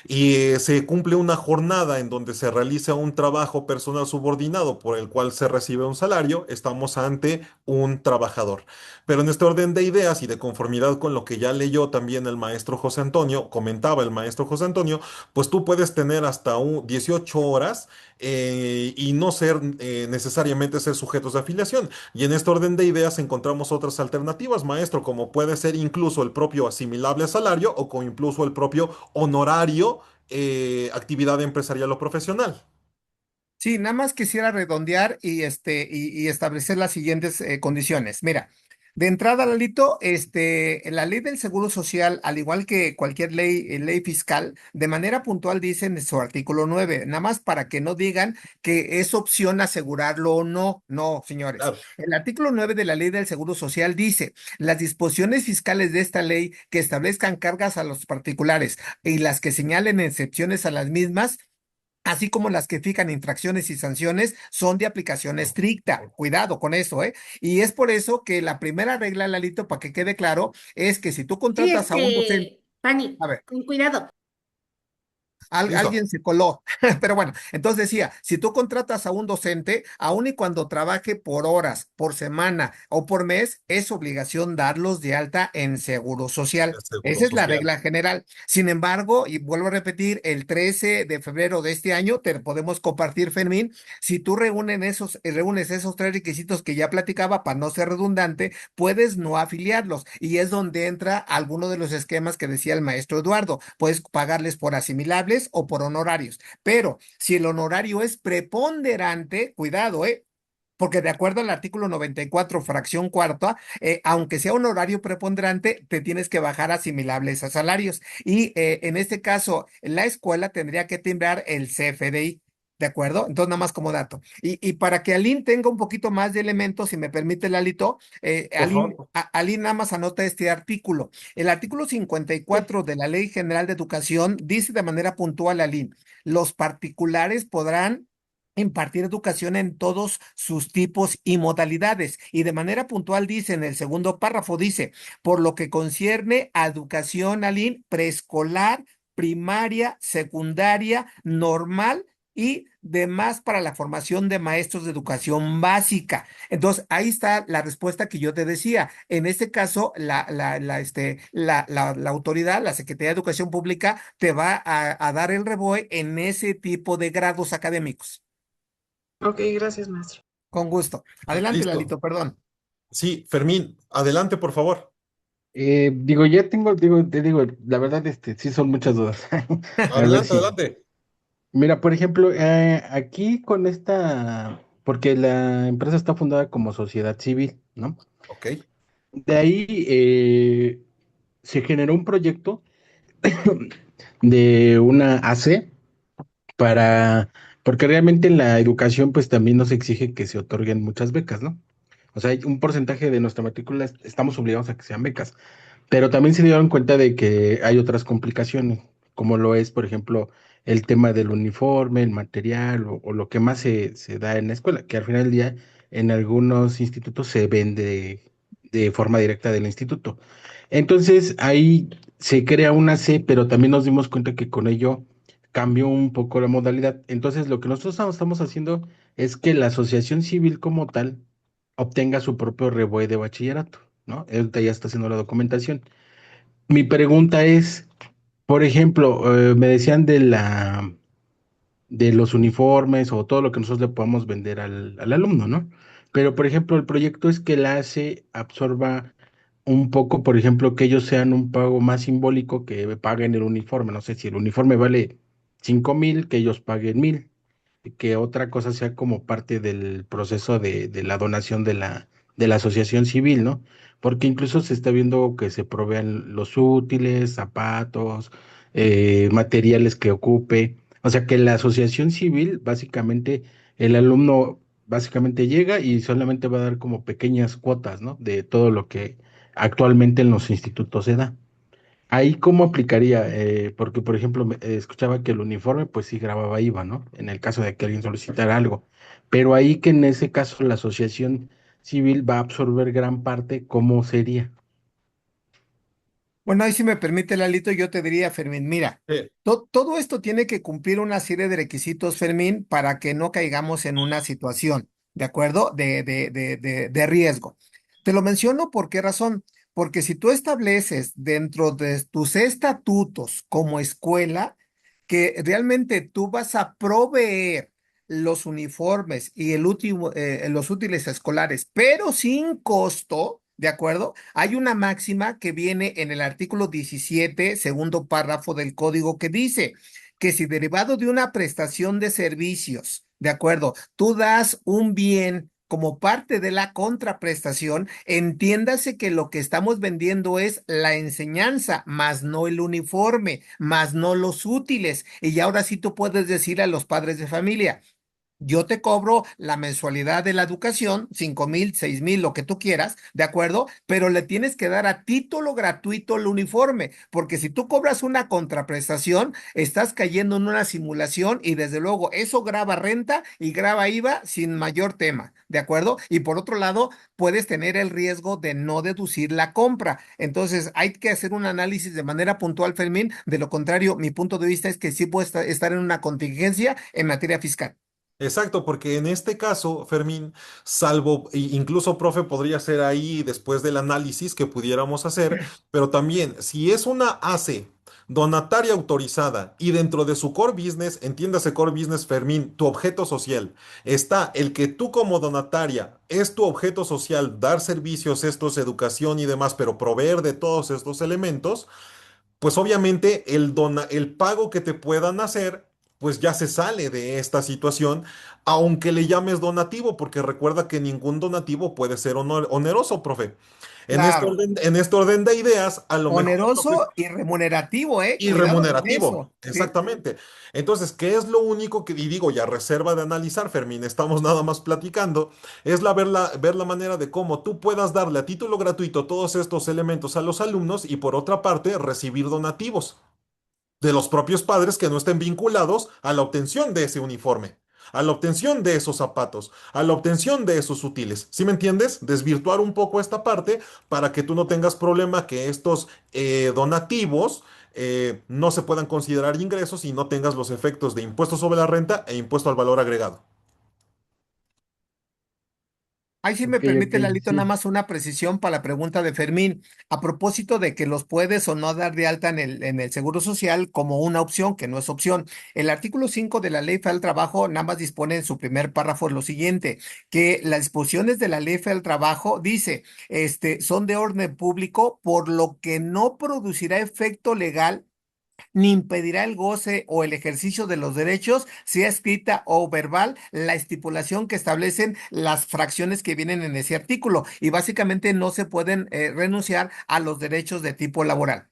y se cumple una jornada en donde se realiza un trabajo personal subordinado por el cual se recibe un salario, estamos ante un trabajador. Pero en este orden de ideas y de conformidad con lo que ya leyó también el maestro José Antonio, comentaba el maestro José Antonio, pues tú puedes tener hasta 18 horas y no ser necesariamente ser sujetos de afiliación. Y en este orden de ideas encontramos otras alternativas, maestro, como puede ser incluso el propio asimilable a salario o con incluso el propio honorario, actividad empresarial o profesional. Sí, nada más quisiera redondear y establecer las siguientes condiciones. Mira, de entrada, Lalito, la ley del Seguro Social, al igual que cualquier ley fiscal, de manera puntual dice en su artículo 9, nada más para que no digan que es opción asegurarlo o no. No, señores. Claro. El artículo 9 de la ley del Seguro Social dice, las disposiciones fiscales de esta ley que establezcan cargas a los particulares y las que señalen excepciones a las mismas, así como las que fijan infracciones y sanciones, son de aplicación estricta. Cuidado con eso, ¿eh? Y es por eso que la primera regla, Lalito, para que quede claro, es que si tú Sí, contratas a un docente, Fanny, a ver, con cuidado. Listo. alguien se coló, pero bueno, entonces decía, si tú contratas a un docente, aun y cuando trabaje por horas, por semana o por mes, es obligación darlos de alta en Seguro Social. El seguro Esa es la social. regla general. Sin embargo, y vuelvo a repetir, el 13 de febrero de este año te podemos compartir, Fermín, si tú reúnes esos tres requisitos que ya platicaba, para no ser redundante, puedes no afiliarlos. Y es donde entra alguno de los esquemas que decía el maestro Eduardo. Puedes pagarles por asimilables o por honorarios. Pero si el honorario es preponderante, cuidado, porque de acuerdo al artículo 94, fracción cuarta, aunque sea un horario preponderante, te tienes que bajar asimilables a salarios. Y en este caso, la escuela tendría que timbrar el CFDI. ¿De acuerdo? Entonces, nada más como dato. Y para que Aline tenga un poquito más de elementos, si me permite, Lalito, Por favor. Aline nada más anota este artículo. El artículo Sí. 54 de la Ley General de Educación dice de manera puntual, Aline, los particulares podrán impartir educación en todos sus tipos y modalidades. Y de manera puntual dice en el segundo párrafo, dice, por lo que concierne a educación, Aline, preescolar, primaria, secundaria, normal y demás para la formación de maestros de educación básica. Entonces, ahí está la respuesta que yo te decía. En este caso, la autoridad, la Secretaría de Educación Pública, te va a dar el reboe en ese tipo de grados académicos. Ok, gracias, maestro. Con gusto. Adelante, Listo. Lalito, perdón. Sí, Fermín, adelante, por favor. Digo, ya tengo, digo, te digo, la verdad, sí son muchas dudas. A ver Adelante, si. adelante. Mira, por ejemplo, aquí con esta, porque la empresa está fundada como sociedad civil, ¿no? Ok. De ahí se generó un proyecto de una AC para, porque realmente en la educación pues también nos exige que se otorguen muchas becas, ¿no? O sea, hay un porcentaje de nuestra matrícula estamos obligados a que sean becas, pero también se dieron cuenta de que hay otras complicaciones, como lo es, por ejemplo, el tema del uniforme, el material o lo que más se da en la escuela, que al final del día en algunos institutos se vende de forma directa del instituto. Entonces ahí se crea una C, pero también nos dimos cuenta que con ello cambió un poco la modalidad. Entonces lo que nosotros estamos haciendo es que la asociación civil como tal obtenga su propio rebuey de bachillerato, ¿no? Ahorita ya está haciendo la documentación. Mi pregunta es, por ejemplo, me decían de los uniformes o todo lo que nosotros le podamos vender al alumno, ¿no? Pero, por ejemplo, el proyecto es que la ACE absorba un poco, por ejemplo, que ellos sean un pago más simbólico, que paguen el uniforme. No sé si el uniforme vale 5,000, que ellos paguen 1,000, que otra cosa sea como parte del proceso de la donación de la asociación civil, ¿no? Porque incluso se está viendo que se provean los útiles, zapatos, materiales que ocupe. O sea que la asociación civil, básicamente, el alumno básicamente llega y solamente va a dar como pequeñas cuotas, ¿no? De todo lo que actualmente en los institutos se da. Ahí, ¿cómo aplicaría? Porque, por ejemplo, escuchaba que el uniforme, pues sí grababa IVA, ¿no? En el caso de que alguien solicitara algo. Pero ahí que en ese caso la asociación civil va a absorber gran parte, ¿cómo sería? Bueno, ahí si me permite, Lalito, yo te diría, Fermín, mira, todo esto tiene que cumplir una serie de requisitos, Fermín, para que no caigamos en una situación, ¿de acuerdo? De riesgo. Te lo menciono por qué razón. Porque si tú estableces dentro de tus estatutos como escuela que realmente tú vas a proveer los uniformes y los útiles escolares, pero sin costo, ¿de acuerdo? Hay una máxima que viene en el artículo 17, segundo párrafo del código, que dice que si derivado de una prestación de servicios, ¿de acuerdo? Tú das un bien como parte de la contraprestación, entiéndase que lo que estamos vendiendo es la enseñanza, más no el uniforme, más no los útiles. Y ahora sí tú puedes decir a los padres de familia, yo te cobro la mensualidad de la educación, 5,000, 6,000, lo que tú quieras, ¿de acuerdo? Pero le tienes que dar a título gratuito el uniforme, porque si tú cobras una contraprestación, estás cayendo en una simulación y desde luego eso graba renta y graba IVA sin mayor tema, ¿de acuerdo? Y por otro lado, puedes tener el riesgo de no deducir la compra. Entonces, hay que hacer un análisis de manera puntual, Fermín. De lo contrario, mi punto de vista es que sí puede estar en una contingencia en materia fiscal. Exacto, porque en este caso, Fermín, salvo, incluso, profe, podría ser ahí después del análisis que pudiéramos hacer, pero también, si es una AC donataria autorizada y dentro de su core business, entiéndase core business, Fermín, tu objeto social, está el que tú como donataria es tu objeto social, dar servicios, estos, educación y demás, pero proveer de todos estos elementos pues obviamente el pago que te puedan hacer, pues ya se sale de esta situación, aunque le llames donativo, porque recuerda que ningún donativo puede ser oneroso, profe. Claro. En este orden de ideas, a lo mejor lo que Oneroso y remunerativo, ¿eh? y Cuidado con remunerativo, eso. Sí, exactamente. Entonces, ¿qué es lo único que, y digo, ya reserva de analizar, Fermín, estamos nada más platicando, es ver la manera de cómo tú puedas darle a título gratuito todos estos elementos a los alumnos y por otra parte, recibir donativos de los propios padres que no estén vinculados a la obtención de ese uniforme, a la obtención de esos zapatos, a la obtención de esos útiles. ¿Sí me entiendes? Desvirtuar un poco esta parte para que tú no tengas problema que estos donativos no se puedan considerar ingresos y no tengas los efectos de impuesto sobre la renta e impuesto al valor agregado. ahí sí me Ok, ok, permite, Lalito, nada sí. más una precisión para la pregunta de Fermín. A propósito de que los puedes o no dar de alta en el Seguro Social como una opción, que no es opción. El artículo 5 de la Ley Federal del Trabajo nada más dispone en su primer párrafo lo siguiente, que las disposiciones de la Ley Federal del Trabajo dice, son de orden público, por lo que no producirá efecto legal ni impedirá el goce o el ejercicio de los derechos, sea escrita o verbal, la estipulación que establecen las fracciones que vienen en ese artículo. Y básicamente no se pueden renunciar a los derechos de tipo laboral.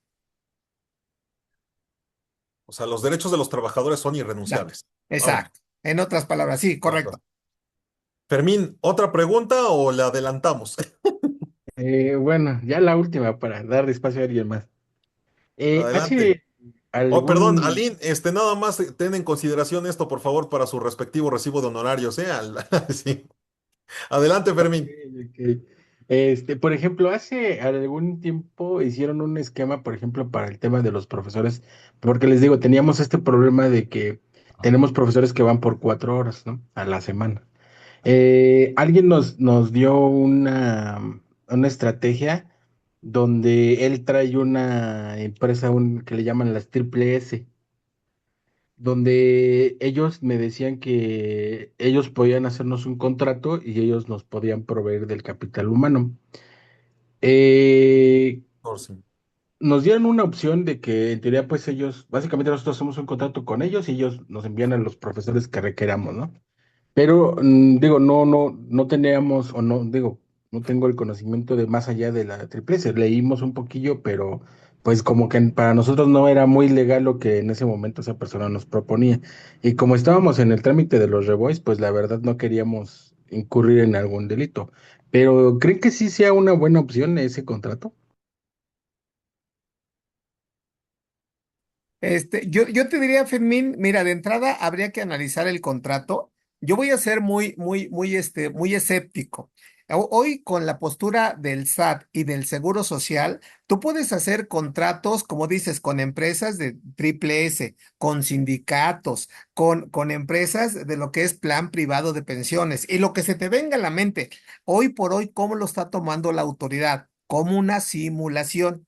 O sea, los derechos de los trabajadores son Ya, irrenunciables. Vamos. exacto. En otras palabras, sí, correcto. Fermín, ¿otra pregunta o la adelantamos? Bueno, ya la última para dar espacio a alguien más. Adelante. Hace Oh, perdón, algún... Aline, nada más ten en consideración esto, por favor, para su respectivo recibo de honorarios, ¿eh? Sí. Adelante, Ok, Fermín. ok. Por ejemplo, hace algún tiempo hicieron un esquema, por ejemplo, para el tema de los profesores, porque les digo, teníamos este problema de que tenemos profesores que van por 4 horas, ¿no? A la semana. Alguien nos dio una estrategia donde él trae una empresa que le llaman las Triple S, donde ellos me decían que ellos podían hacernos un contrato y ellos nos podían proveer del capital humano. Eh, Por sí. Nos dieron una opción de que en teoría pues ellos, básicamente nosotros hacemos un contrato con ellos y ellos nos envían a los profesores que requeramos, ¿no? Pero digo, no teníamos, no tengo el conocimiento de más allá de la triple S. Leímos un poquillo, pero pues como que para nosotros no era muy legal lo que en ese momento esa persona nos proponía. Y como estábamos en el trámite de los revoice, pues la verdad no queríamos incurrir en algún delito. Pero ¿creen que sí sea una buena opción ese contrato? Yo te diría, Fermín, mira, de entrada habría que analizar el contrato. Yo voy a ser muy escéptico. Hoy, con la postura del SAT y del Seguro Social, tú puedes hacer contratos, como dices, con empresas de triple S, con sindicatos, con empresas de lo que es plan privado de pensiones y lo que se te venga a la mente. Hoy por hoy, ¿cómo lo está tomando la autoridad? Como una simulación.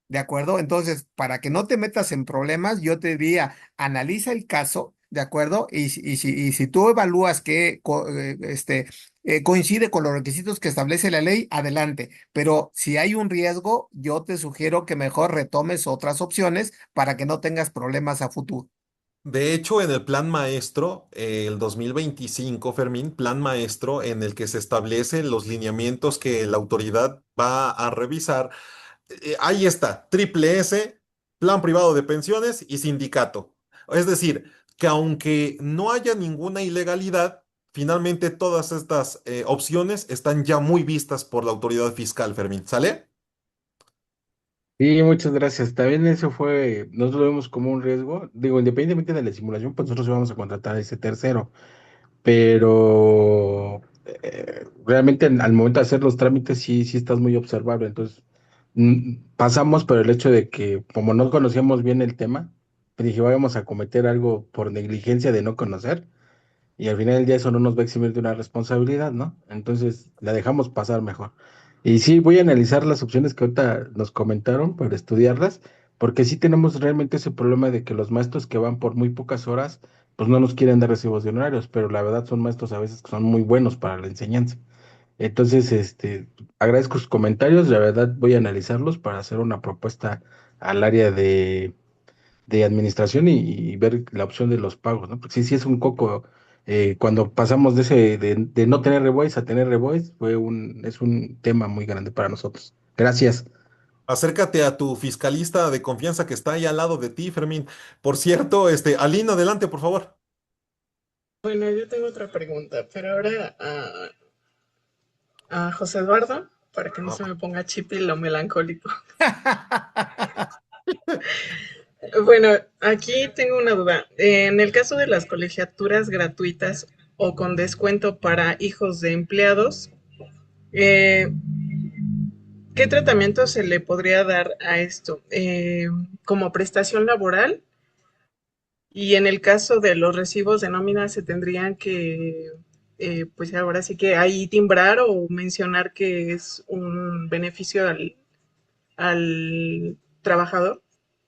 ¿De acuerdo? Entonces, para que no te metas en problemas, yo te diría, analiza el caso, ¿de acuerdo? Y si tú evalúas que coincide con los requisitos que establece la ley, adelante. Pero si hay un riesgo, yo te sugiero que mejor retomes otras opciones para que no tengas problemas a futuro. De hecho, en el plan maestro, el 2025, Fermín, plan maestro en el que se establecen los lineamientos que la autoridad va a revisar, ahí está, triple S, plan privado de pensiones y sindicato. Es decir, que aunque no haya ninguna ilegalidad, finalmente todas estas opciones están ya muy vistas por la autoridad fiscal, Fermín. ¿Sale? Sí, muchas gracias. También eso fue, nosotros lo vemos como un riesgo. Digo, independientemente de la simulación, pues nosotros íbamos a contratar a ese tercero. Pero realmente al momento de hacer los trámites sí estás muy observable. Entonces, pasamos por el hecho de que como no conocíamos bien el tema, pues dije, vamos a cometer algo por negligencia de no conocer. Y al final del día eso no nos va a eximir de una responsabilidad, ¿no? Entonces la dejamos pasar mejor. Y sí, voy a analizar las opciones que ahorita nos comentaron para estudiarlas, porque sí tenemos realmente ese problema de que los maestros que van por muy pocas horas, pues no nos quieren dar recibos de honorarios, pero la verdad son maestros a veces que son muy buenos para la enseñanza. Entonces, agradezco sus comentarios, la verdad voy a analizarlos para hacer una propuesta al área de administración y ver la opción de los pagos, ¿no? Porque sí es un coco, cuando pasamos de no tener revoice a tener revoice, es un tema muy grande para nosotros. Gracias. Acércate a tu fiscalista de confianza que está ahí al lado de ti, Fermín. Por cierto, Aline, adelante, por favor. Bueno, yo tengo otra pregunta, pero ahora a José Eduardo, para que no se Ah, me ponga chipil o melancólico. Bueno, aquí tengo una duda. En el caso de las colegiaturas gratuitas o con descuento para hijos de empleados, eh, ¿qué tratamiento se le podría dar a esto? ¿Como prestación laboral? Y en el caso de los recibos de nómina se tendrían que, pues ahora sí que ahí timbrar o mencionar que es un beneficio al trabajador.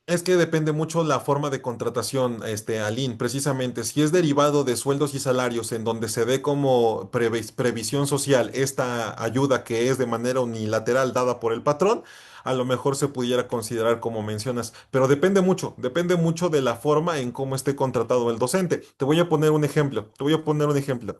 es que depende mucho la forma de contratación, Aline. Precisamente, si es derivado de sueldos y salarios en donde se dé como previsión social esta ayuda que es de manera unilateral dada por el patrón, a lo mejor se pudiera considerar como mencionas. Pero depende mucho de la forma en cómo esté contratado el docente. Te voy a poner un ejemplo. Te voy a poner un ejemplo.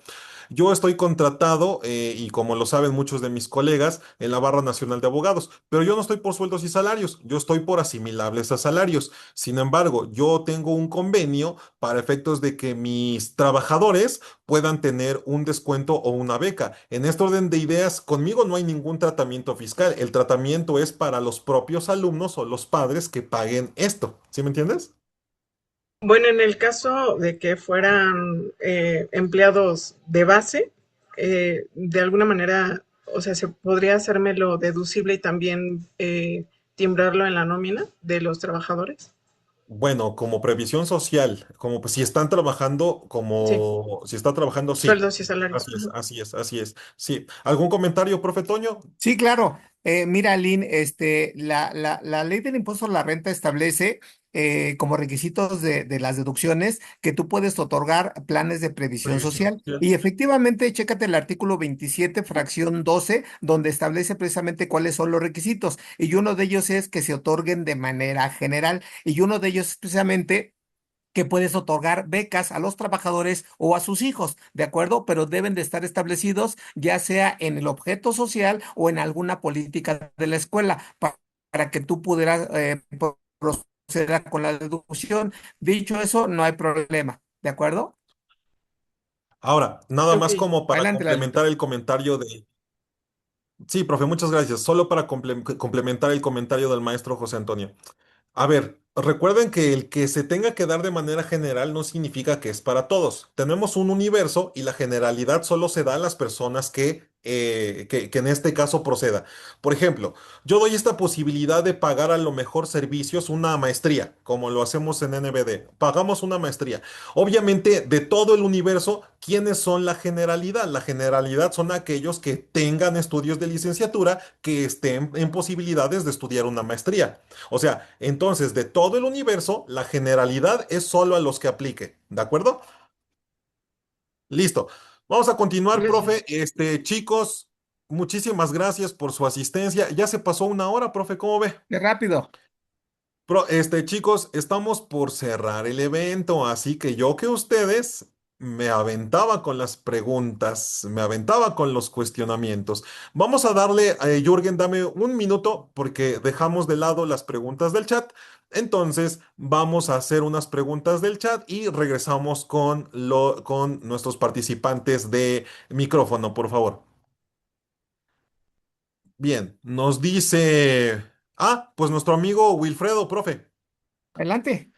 Yo estoy contratado, y como lo saben muchos de mis colegas, en la Barra Nacional de Abogados, pero yo no estoy por sueldos y salarios, yo estoy por asimilables a salarios. Sin embargo, yo tengo un convenio para efectos de que mis trabajadores puedan tener un descuento o una beca. En este orden de ideas, conmigo no hay ningún tratamiento fiscal. El tratamiento es para los propios alumnos o los padres que paguen esto. ¿Sí me entiendes? Bueno, en el caso de que fueran empleados de base, de alguna manera, o sea, se podría hacérmelo deducible y también timbrarlo en la nómina de los trabajadores. Bueno, como previsión social, como pues, si están trabajando, Sí, como si está trabajando, sí. sueldos y salarios. Así es, Ujú. así es, así es. Sí. ¿Algún comentario, profe Toño? Sí, claro. Mira, Lynn, la ley del impuesto a la renta establece como requisitos de las deducciones que tú puedes otorgar planes de previsión Previsión social. social. Y efectivamente, chécate el artículo 27, fracción 12, donde establece precisamente cuáles son los requisitos. Y uno de ellos es que se otorguen de manera general. Y uno de ellos es precisamente que puedes otorgar becas a los trabajadores o a sus hijos, ¿de acuerdo? Pero deben de estar establecidos ya sea en el objeto social o en alguna política de la escuela para que tú pudieras proceder con la deducción. Dicho eso, no hay problema, ¿de acuerdo? Ahora, nada Ok, más como para Adelante, complementar Lalito. el comentario de... Sí, profe, muchas gracias. Solo para complementar el comentario del maestro José Antonio. A ver, recuerden que el que se tenga que dar de manera general no significa que es para todos. Tenemos un universo y la generalidad solo se da a las personas que en este caso proceda. Por ejemplo, yo doy esta posibilidad de pagar a lo mejor servicios, una maestría, como lo hacemos en NBD. Pagamos una maestría. Obviamente, de todo el universo, ¿quiénes son la generalidad? La generalidad son aquellos que tengan estudios de licenciatura que estén en posibilidades de estudiar una maestría. O sea, entonces de todo el universo, la generalidad es solo a los que aplique. ¿De acuerdo? Listo. Vamos a continuar, profe. gracias. Chicos, muchísimas gracias por su asistencia. Ya se pasó una hora, profe, ¿cómo ve? Qué rápido. Chicos, estamos por cerrar el evento, así que yo que ustedes me aventaba con las preguntas, me aventaba con los cuestionamientos. Vamos a darle, Jürgen, dame un minuto porque dejamos de lado las preguntas del chat. Entonces, vamos a hacer unas preguntas del chat y regresamos con nuestros participantes de micrófono, por favor. Bien, nos dice, pues nuestro amigo Wilfredo, profe. Adelante.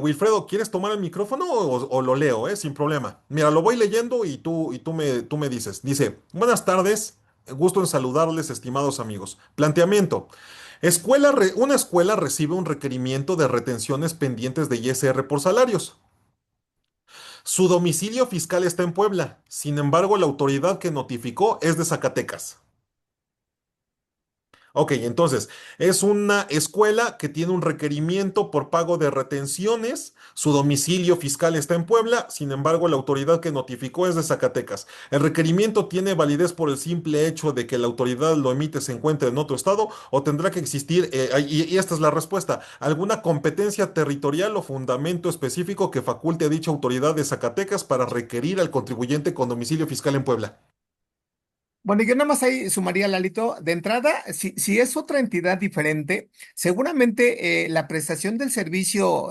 Wilfredo, ¿quieres tomar el micrófono o lo leo, sin problema? Mira, lo voy leyendo y tú me dices. Dice, buenas tardes, gusto en saludarles, estimados amigos. Planteamiento. Una escuela recibe un requerimiento de retenciones pendientes de ISR por salarios. Su domicilio fiscal está en Puebla, sin embargo, la autoridad que notificó es de Zacatecas. Ok, entonces es una escuela que tiene un requerimiento por pago de retenciones. Su domicilio fiscal está en Puebla, sin embargo, la autoridad que notificó es de Zacatecas. El requerimiento tiene validez por el simple hecho de que la autoridad lo emite se encuentre en otro estado o tendrá que existir, y esta es la respuesta, alguna competencia territorial o fundamento específico que faculte a dicha autoridad de Zacatecas para requerir al contribuyente con domicilio fiscal en Puebla. Bueno, yo nada más ahí sumaría, Lalito, de entrada, si es otra entidad diferente, seguramente la prestación del servicio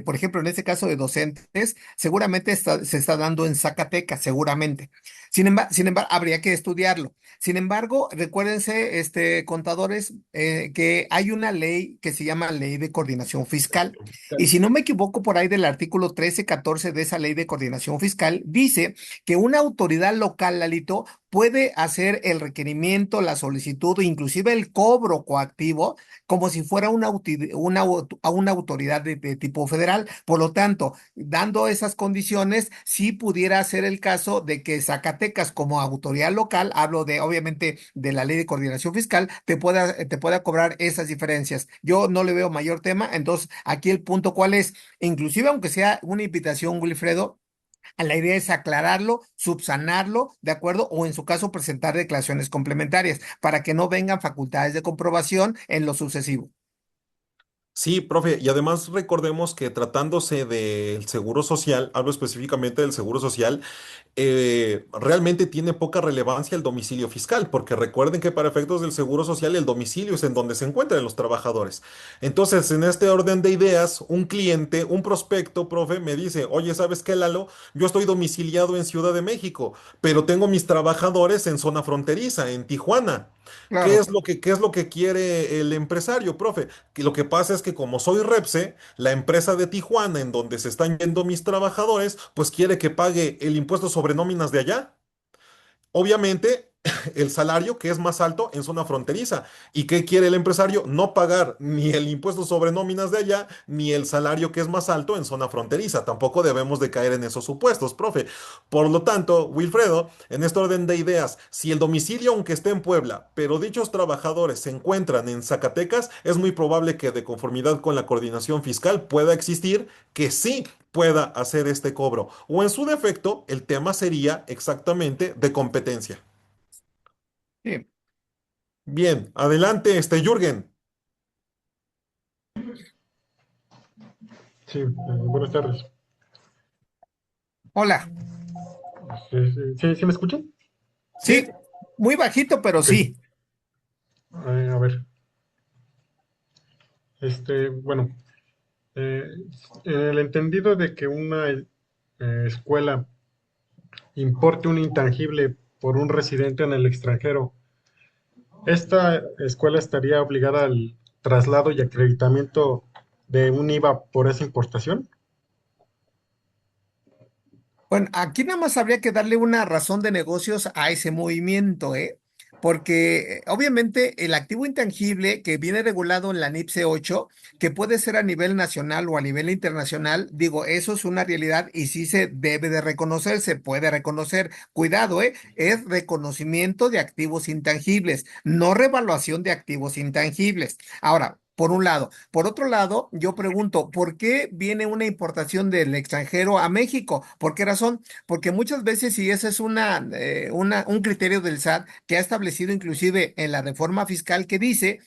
por ejemplo, en este caso de docentes, seguramente se está dando en Zacatecas, seguramente. Sin embargo, habría que estudiarlo. Sin embargo, recuérdense, contadores, que hay una ley que se llama Ley de Coordinación Fiscal. Y si no me equivoco, por ahí del artículo 13-14 de esa Ley de Coordinación Fiscal, dice que una autoridad local, Lalito, puede hacer el requerimiento, la solicitud, inclusive el cobro coactivo, como si fuera una autoridad de tipo federal. Por lo tanto, dando esas condiciones, sí pudiera ser el caso de que Zacatecas, como autoridad local, hablo de, obviamente, de la ley de coordinación fiscal, te pueda cobrar esas diferencias. Yo no le veo mayor tema. Entonces, aquí el punto, ¿cuál es? Inclusive, aunque sea una invitación, Wilfredo, la idea es aclararlo, subsanarlo, ¿de acuerdo? O en su caso, presentar declaraciones complementarias para que no vengan facultades de comprobación en lo sucesivo. Sí, profe, y además recordemos que tratándose del seguro social, hablo específicamente del seguro social, realmente tiene poca relevancia el domicilio fiscal, porque recuerden que para efectos del seguro social el domicilio es en donde se encuentran los trabajadores. Entonces, en este orden de ideas, un cliente, un prospecto, profe, me dice, oye, ¿sabes qué, Lalo? Yo estoy domiciliado en Ciudad de México, pero tengo mis trabajadores en zona fronteriza, en Tijuana. Claro. Qué es lo que quiere el empresario, profe? Que lo que pasa es que como soy Repse, la empresa de Tijuana en donde se están yendo mis trabajadores, pues quiere que pague el impuesto sobre nóminas de allá. Obviamente, el salario que es más alto en zona fronteriza. ¿Y qué quiere el empresario? No pagar ni el impuesto sobre nóminas de allá, ni el salario que es más alto en zona fronteriza. Tampoco debemos de caer en esos supuestos, profe. Por lo tanto, Wilfredo, en este orden de ideas, si el domicilio, aunque esté en Puebla, pero dichos trabajadores se encuentran en Zacatecas, es muy probable que de conformidad con la coordinación fiscal pueda existir que sí pueda hacer este cobro. O en su defecto, el tema sería exactamente de competencia. Sí. Bien, adelante, Jürgen. Sí, buenas tardes. Hola. ¿Sí me escuchan? Sí, ¿Sí? muy bajito, pero Ok, sí. a ver. Bueno, eh, en el entendido de que una escuela importe un intangible por un residente en el extranjero, ¿esta escuela estaría obligada al traslado y acreditamiento de un IVA por esa importación? Bueno, aquí nada más habría que darle una razón de negocios a ese movimiento, ¿eh? Porque obviamente el activo intangible que viene regulado en la NIPSE 8, que puede ser a nivel nacional o a nivel internacional, digo, eso es una realidad y sí se debe de reconocer, se puede reconocer. Cuidado, ¿eh? Es reconocimiento de activos intangibles, no revaluación de activos intangibles. Ahora, por un lado. Por otro lado, yo pregunto, ¿por qué viene una importación del extranjero a México? ¿Por qué razón? Porque muchas veces, y ese es un criterio del SAT que ha establecido inclusive en la reforma fiscal que dice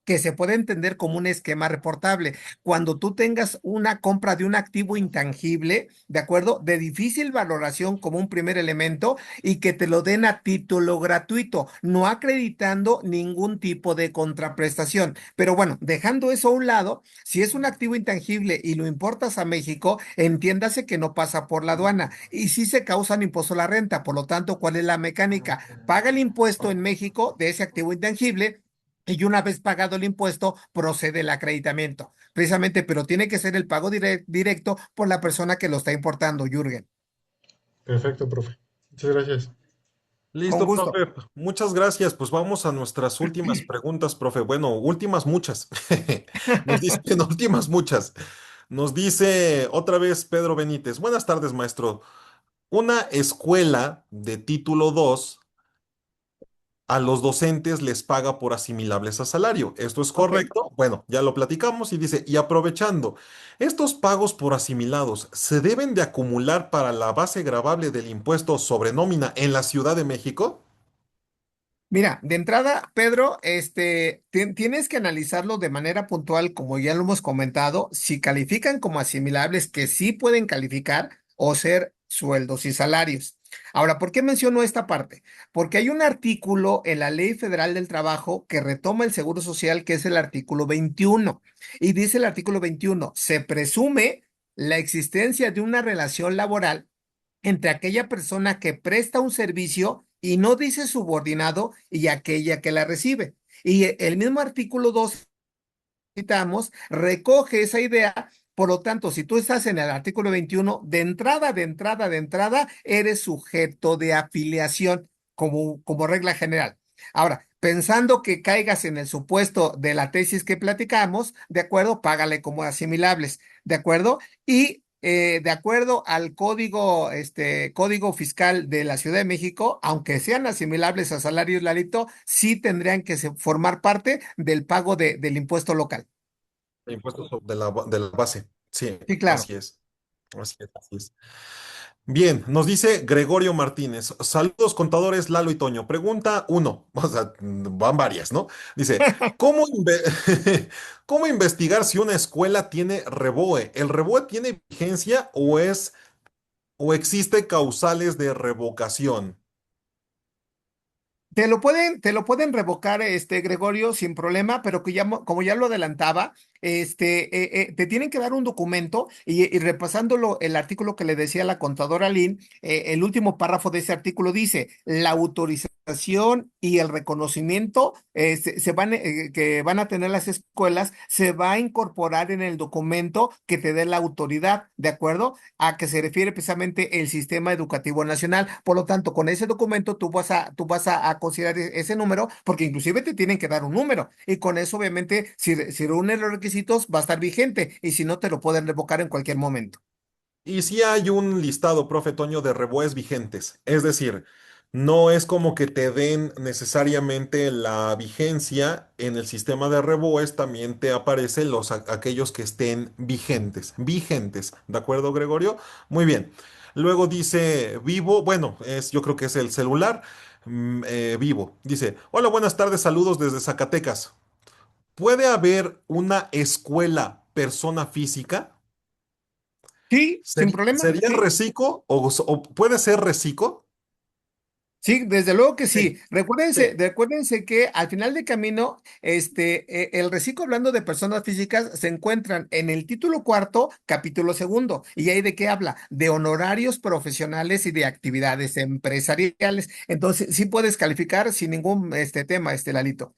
que se puede entender como un esquema reportable. Cuando tú tengas una compra de un activo intangible, ¿de acuerdo? De difícil valoración como un primer elemento y que te lo den a título gratuito, no acreditando ningún tipo de contraprestación. Pero bueno, dejando eso a un lado, si es un activo intangible y lo importas a México, entiéndase que no pasa por la aduana y sí se causan impuesto a la renta. Por lo tanto, ¿cuál es la mecánica? Paga el impuesto en México de ese activo intangible y una vez pagado el impuesto, procede el acreditamiento. Precisamente, pero tiene que ser el pago directo por la persona que lo está importando, Jürgen. Perfecto, profe. Muchas gracias. Con Listo, gusto. profe. Muchas gracias. Pues vamos a nuestras últimas preguntas, profe. Bueno, últimas muchas. Nos dicen últimas muchas. Nos dice otra vez Pedro Benítez. Buenas tardes, maestro. Una escuela de título 2 a los docentes les paga por asimilables a salario. ¿Esto es Ok. correcto? Bueno, ya lo platicamos y dice, y aprovechando, ¿estos pagos por asimilados se deben de acumular para la base gravable del impuesto sobre nómina en la Ciudad de México? Mira, de entrada, Pedro, tienes que analizarlo de manera puntual, como ya lo hemos comentado, si califican como asimilables, que sí pueden calificar o ser sueldos y salarios. Ahora, ¿por qué menciono esta parte? Porque hay un artículo en la Ley Federal del Trabajo que retoma el Seguro Social, que es el artículo 21. Y dice el artículo 21, se presume la existencia de una relación laboral entre aquella persona que presta un servicio y no dice subordinado y aquella que la recibe. Y el mismo artículo 2 citamos, recoge esa idea. Por lo tanto, si tú estás en el artículo 21, de entrada, eres sujeto de afiliación como regla general. Ahora, pensando que caigas en el supuesto de la tesis que platicamos, de acuerdo, págale como asimilables, de acuerdo, y de acuerdo al código fiscal de la Ciudad de México, aunque sean asimilables a salarios, Lalito, sí tendrían que formar parte del pago del impuesto local. El impuesto de la base. Sí, Sí, claro. así es. Así es, así es. Bien, nos dice Gregorio Martínez. Saludos, contadores Lalo y Toño. Pregunta uno, o sea, van varias, ¿no? Dice, ¿cómo investigar si una escuela tiene REBOE? ¿El REBOE tiene vigencia o existe causales de revocación? Te lo pueden revocar, Gregorio, sin problema, pero que ya, como ya lo adelantaba, te tienen que dar un documento y repasándolo, el artículo que le decía la contadora Lynn, el último párrafo de ese artículo dice, la autorización y el reconocimiento que van a tener las escuelas se va a incorporar en el documento que te dé la autoridad, ¿de acuerdo? A que se refiere precisamente el sistema educativo nacional. Por lo tanto, con ese documento tú vas a considerar ese número, porque inclusive te tienen que dar un número. Y con eso, obviamente, si reúne los requisitos, va a estar vigente. Y si no, te lo pueden revocar en cualquier momento. Y si hay un listado, profe Toño, de REBOEs vigentes. Es decir, no es como que te den necesariamente la vigencia en el sistema de REBOEs, también te aparecen aquellos que estén vigentes. Vigentes, ¿de acuerdo, Gregorio? Muy bien. Luego dice Vivo, bueno, yo creo que es el celular. Vivo. Dice, hola, buenas tardes, saludos desde Zacatecas. ¿Puede haber una escuela persona física? Sí, sin problema. ¿Sería Sí. reciclo o puede ser reciclo? Sí, desde luego que Sí, sí. Recuérdense, sí. recuérdense que al final de camino, el reciclo hablando de personas físicas se encuentran en el título cuarto, capítulo segundo. ¿Y ahí de qué habla? De honorarios profesionales y de actividades empresariales. Entonces, sí puedes calificar sin ningún tema, Lalito.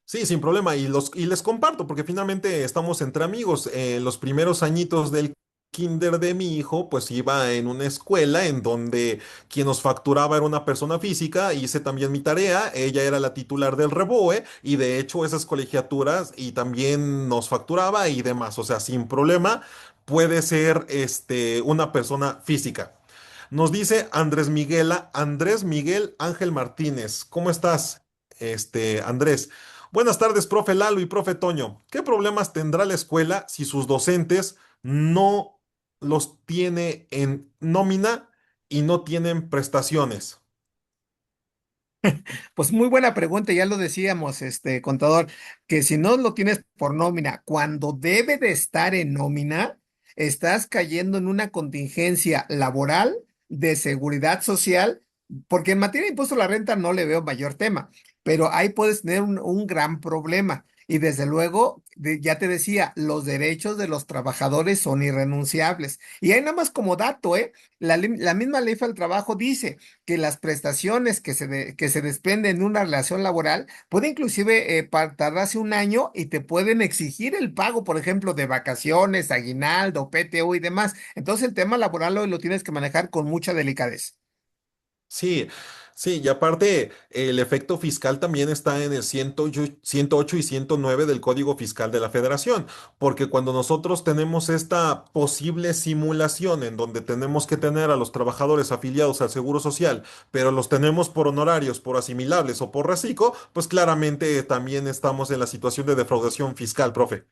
Sí, sin problema. Y les comparto, porque finalmente estamos entre amigos. Los primeros añitos del kinder de mi hijo, pues iba en una escuela en donde quien nos facturaba era una persona física. Hice también mi tarea. Ella era la titular del REBOE y de hecho esas colegiaturas y también nos facturaba y demás. O sea, sin problema puede ser una persona física. Nos dice Andrés Miguel Ángel Martínez. ¿Cómo estás, Andrés? Buenas tardes, profe Lalo y profe Toño. ¿Qué problemas tendrá la escuela si sus docentes no los tiene en nómina y no tienen prestaciones? Pues muy buena pregunta, ya lo decíamos, contador, que si no lo tienes por nómina, cuando debe de estar en nómina, estás cayendo en una contingencia laboral de seguridad social, porque en materia de impuesto a la renta no le veo mayor tema, pero ahí puedes tener un gran problema. Y desde luego, ya te decía, los derechos de los trabajadores son irrenunciables. Y ahí nada más como dato, la misma ley del trabajo dice que las prestaciones que se desprenden de una relación laboral puede inclusive tardarse un año y te pueden exigir el pago, por ejemplo, de vacaciones, aguinaldo, PTU y demás. Entonces el tema laboral hoy lo tienes que manejar con mucha delicadeza. Sí, sí, y aparte el efecto fiscal también está en el 108 y 109 del Código Fiscal de la Federación, porque cuando nosotros tenemos esta posible simulación en donde tenemos que tener a los trabajadores afiliados al Seguro Social, pero los tenemos por honorarios, por asimilables o por reciclo, pues claramente también estamos en la situación de defraudación fiscal, profe.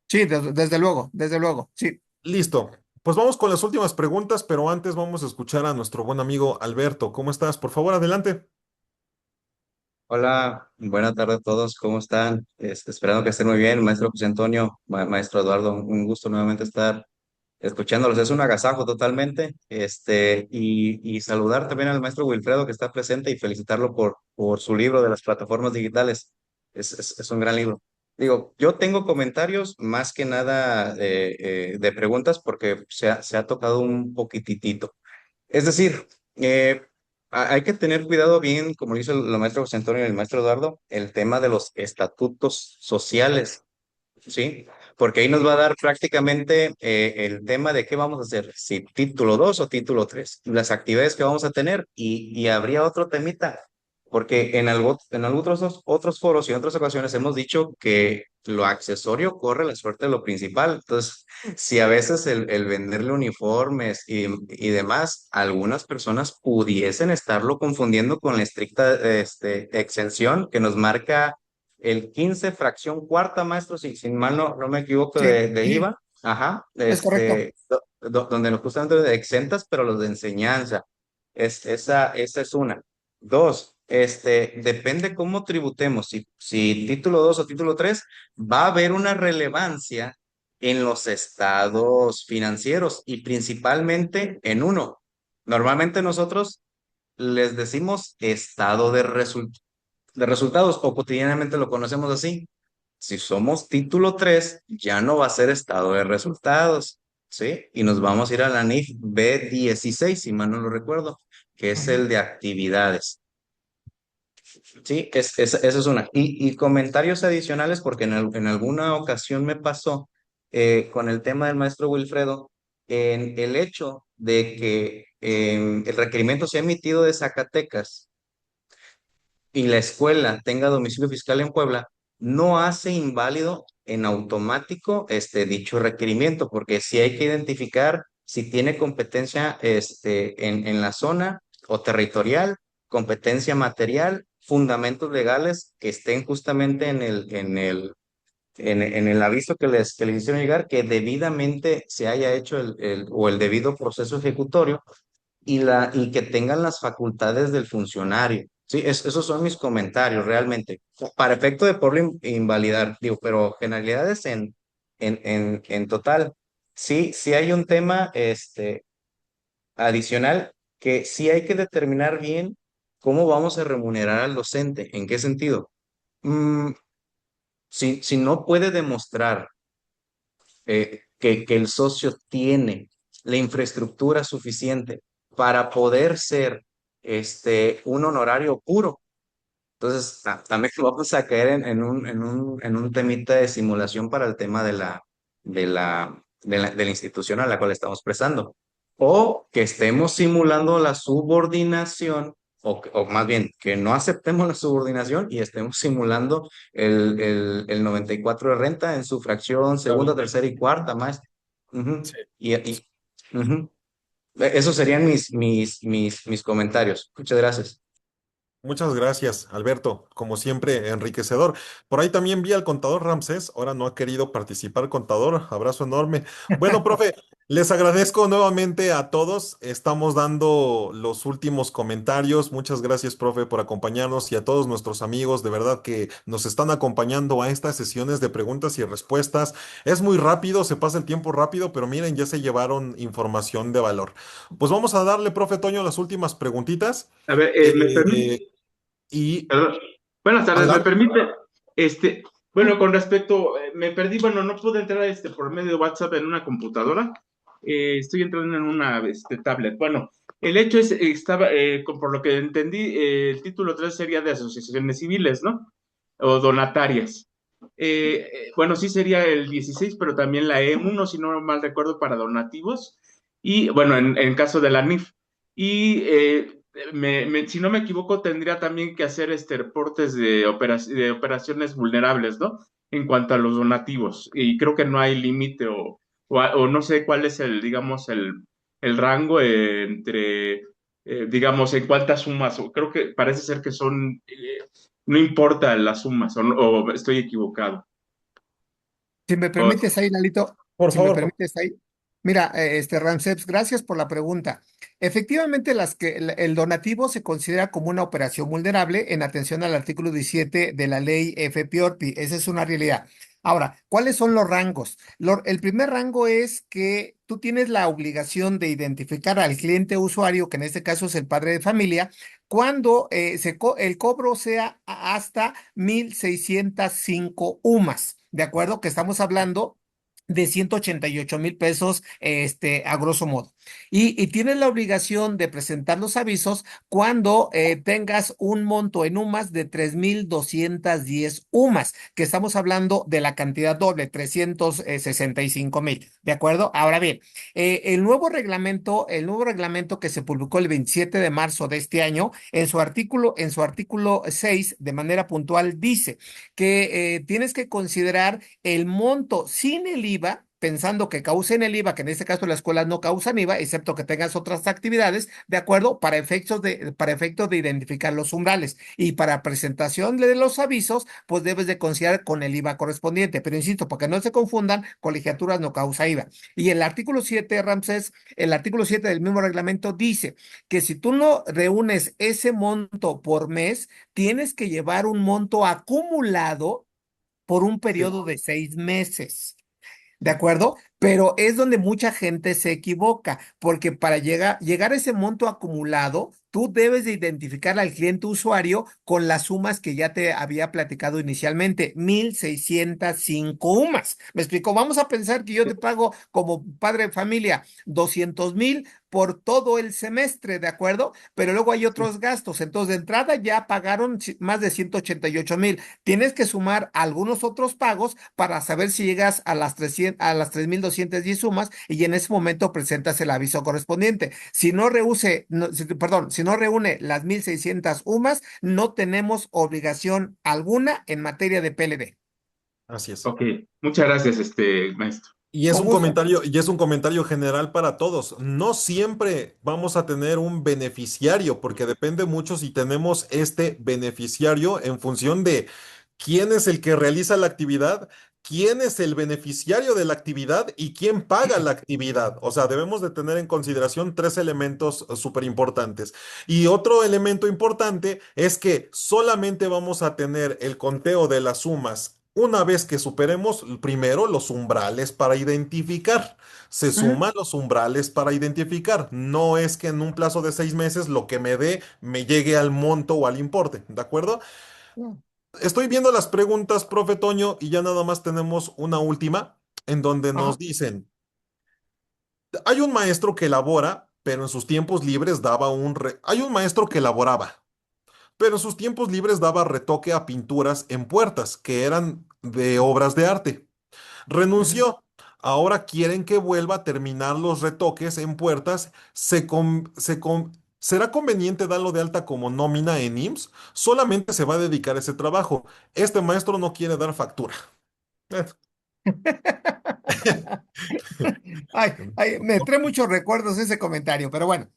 Sí, desde luego, sí. Listo. Pues vamos con las últimas preguntas, pero antes vamos a escuchar a nuestro buen amigo Alberto. ¿Cómo estás? Por favor, adelante. Hola, buenas tardes a todos, ¿cómo están? Esperando que estén muy bien, maestro José Antonio, maestro Eduardo, un gusto nuevamente estar escuchándolos, es un agasajo totalmente, y saludar también al maestro Wilfredo que está presente y felicitarlo por su libro de las plataformas digitales, es un gran libro. Digo, yo tengo comentarios más que nada de preguntas porque se ha tocado un poquitito. Es decir, hay que tener cuidado bien, como lo hizo el maestro José Antonio y el maestro Eduardo, el tema de los estatutos sociales, ¿sí? Porque ahí nos va a dar prácticamente el tema de qué vamos a hacer, si título 2 o título 3, las actividades que vamos a tener y habría otro temita, porque en algunos otros foros y en otras ocasiones hemos dicho que lo accesorio corre la suerte de lo principal. Entonces, si a veces el venderle uniformes y demás, algunas personas pudiesen estarlo confundiendo con la estricta exención que nos marca el 15 fracción cuarta, maestro, si mal no me equivoco, Sí, de sí, IVA, ajá, es correcto. donde nos justamente de exentas, pero los de enseñanza. Esa es una. Dos, depende cómo tributemos, si título 2 o título 3 va a haber una relevancia en los estados financieros y principalmente en uno. Normalmente nosotros les decimos estado de resultados o cotidianamente lo conocemos así. Si somos título 3 ya no va a ser estado de resultados, ¿sí? Y nos vamos a ir a la NIF B16 si mal no lo recuerdo, que es Ujú. el de actividades. Sí, esa es una. Y comentarios adicionales, porque en alguna ocasión me pasó con el tema del maestro Wilfredo, en el hecho de que el requerimiento se ha emitido de Zacatecas y la escuela tenga domicilio fiscal en Puebla, no hace inválido en automático dicho requerimiento, porque sí hay que identificar si tiene competencia en la zona o territorial, competencia material, fundamentos legales que estén justamente en el aviso que les hicieron llegar, que debidamente se haya hecho o el debido proceso ejecutorio y que tengan las facultades del funcionario. Sí, esos son mis comentarios realmente. Para efecto de poderlo invalidar, digo, pero generalidades en total. Sí, sí hay un tema adicional que sí hay que determinar bien ¿cómo vamos a remunerar al docente? ¿En qué sentido? Mm, si no puede demostrar que el socio tiene la infraestructura suficiente para poder ser un honorario puro, entonces también vamos a caer en un temita de simulación para el tema de la institución a la cual estamos prestando. O que estemos simulando la subordinación, o más bien que no aceptemos la subordinación y estemos simulando el 94 de renta en su fracción segunda, tercera y cuarta, más. Ujú. Sí. Ujú. Esos serían mis comentarios. Muchas gracias. Muchas gracias, Alberto. Como siempre, enriquecedor. Por ahí también vi al contador Ramsés. Ahora no ha querido participar, contador. Abrazo enorme. Bueno, profe, les agradezco nuevamente a todos. Estamos dando los últimos comentarios. Muchas gracias, profe, por acompañarnos y a todos nuestros amigos, de verdad que nos están acompañando a estas sesiones de preguntas y respuestas. Es muy rápido, se pasa el tiempo rápido, pero miren, ya se llevaron información de valor. Pues vamos a darle, profe Toño, las últimas preguntitas. A ver, ¿me permite? Eh, y Perdón. Buenas tardes, ¿me adelante. permite? Bueno, con respecto, me perdí, bueno, no pude entrar por medio de WhatsApp en una computadora. Estoy entrando en una tablet. Bueno, el hecho es, por lo que entendí, el título 3 sería de asociaciones civiles, ¿no? O donatarias. Bueno, sí sería el 16, pero también la E1, si no mal recuerdo, para donativos. Y bueno, en caso de la NIF. Y si no me equivoco, tendría también que hacer reportes de operaciones vulnerables, ¿no? En cuanto a los donativos. Y creo que no hay límite o no sé cuál es digamos, el rango entre, digamos, en cuántas sumas. Creo que parece ser que no importa las sumas, o estoy equivocado. Si me O- permites ahí, Lalito, Por si me favor, permites ahí. Mira, Ramsés, gracias por la pregunta. Efectivamente, el donativo se considera como una operación vulnerable en atención al artículo 17 de la ley FPORPI. Esa es una realidad. Ahora, ¿cuáles son los rangos? El primer rango es que tú tienes la obligación de identificar al cliente usuario, que en este caso es el padre de familia, cuando el cobro sea hasta 1,605 UMAS, ¿de acuerdo? Que estamos hablando de 188,000 pesos, a grosso modo. Y tienes la obligación de presentar los avisos cuando tengas un monto en UMAS de 3,210 UMAS, que estamos hablando de la cantidad doble, 365,000, ¿de acuerdo? Ahora bien, el nuevo reglamento que se publicó el 27 de marzo de este año, en su artículo 6, de manera puntual, dice que tienes que considerar el monto sin el IVA, pensando que causen el IVA, que en este caso las escuelas no causan IVA, excepto que tengas otras actividades, ¿de acuerdo? Para efectos de identificar los umbrales. Y para presentación de los avisos, pues debes de considerar con el IVA correspondiente. Pero insisto, para que no se confundan, colegiaturas no causa IVA. Y el artículo 7, Ramsés, el artículo 7 del mismo reglamento dice que si tú no reúnes ese monto por mes, tienes que llevar un monto acumulado por un sí. periodo de 6 meses. ¿De acuerdo? Pero es donde mucha gente se equivoca, porque para llegar a ese monto acumulado, tú debes de identificar al cliente usuario con las sumas que ya te había platicado inicialmente, 1,605 UMAS. ¿Me explico? Vamos a pensar que yo te pago como padre de familia 200,000 por todo el semestre, ¿de acuerdo? Pero luego hay otros gastos. Entonces, de entrada ya pagaron más de 188,000. Tienes que sumar algunos otros pagos para saber si llegas a las 3,210 sumas, y en ese momento presentas el aviso correspondiente. Si no reúne las 1,600 UMAS, no tenemos obligación alguna en materia de PLD. Así es. ok, muchas gracias, maestro. Y es Con un gusto. comentario general para todos. No siempre vamos a tener un beneficiario, porque depende mucho si tenemos este beneficiario en función de quién es el que realiza la actividad, quién es el beneficiario de la actividad y quién paga la actividad. O sea, debemos de tener en consideración tres elementos súper importantes. Y otro elemento importante es que solamente vamos a tener el conteo de las sumas Una vez que superemos primero los umbrales para identificar, se Ujú. suman los umbrales para identificar. No es que en un plazo de 6 meses lo que me dé me llegue al monto o al importe, ¿de acuerdo? Estoy viendo las preguntas, profe Toño, y ya nada más tenemos una última en donde nos Ajá. dicen, hay un maestro que elabora, pero en sus tiempos libres daba Hay un maestro que elaboraba, pero en sus tiempos libres daba retoque a pinturas en puertas, que eran de obras de arte. Ujú. Renunció. Ahora quieren que vuelva a terminar los retoques en puertas. ¿Será conveniente darlo de alta como nómina en IMSS? Solamente se va a dedicar a ese trabajo. Este maestro no quiere dar factura. Eh, Ay, ay, me trae muchos recuerdos ese comentario, pero bueno.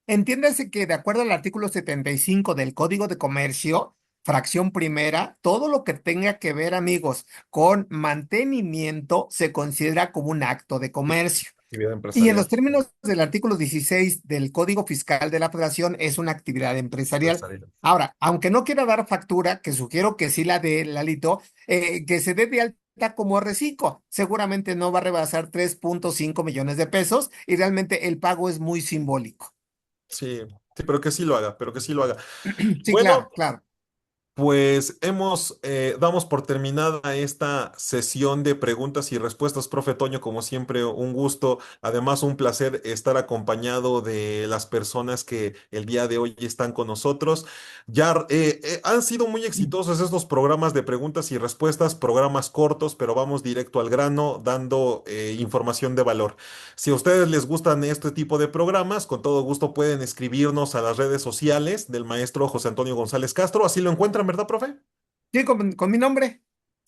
Entiéndase que de acuerdo al artículo 75 del Código de Comercio, fracción primera, todo lo que tenga que ver, amigos, con mantenimiento se considera como un acto de comercio. Actividad Y en los empresarial. términos del artículo 16 del Código Fiscal de la Federación es una actividad empresarial. Empresarial. Ahora, aunque no quiera dar factura, que sugiero que sí la dé, Lalito, que se dé de alta como reciclo. Seguramente no va a rebasar 3.5 millones de pesos y realmente el pago es muy simbólico. Sí, sí, pero que sí lo haga, pero que sí lo haga. Sí, Bueno, claro, claro. pues damos por terminada esta sesión de preguntas y respuestas, profe Toño, como siempre, un gusto, además un placer estar acompañado de las personas que el día de hoy están con nosotros. Ya han sido muy exitosos estos programas de preguntas y respuestas, programas cortos, pero vamos directo al grano, dando información de valor. Si a ustedes les gustan este tipo de programas, con todo gusto pueden escribirnos a las redes sociales del maestro José Antonio González Castro. Así lo encuentran, ¿verdad, profe? Sí, con mi nombre.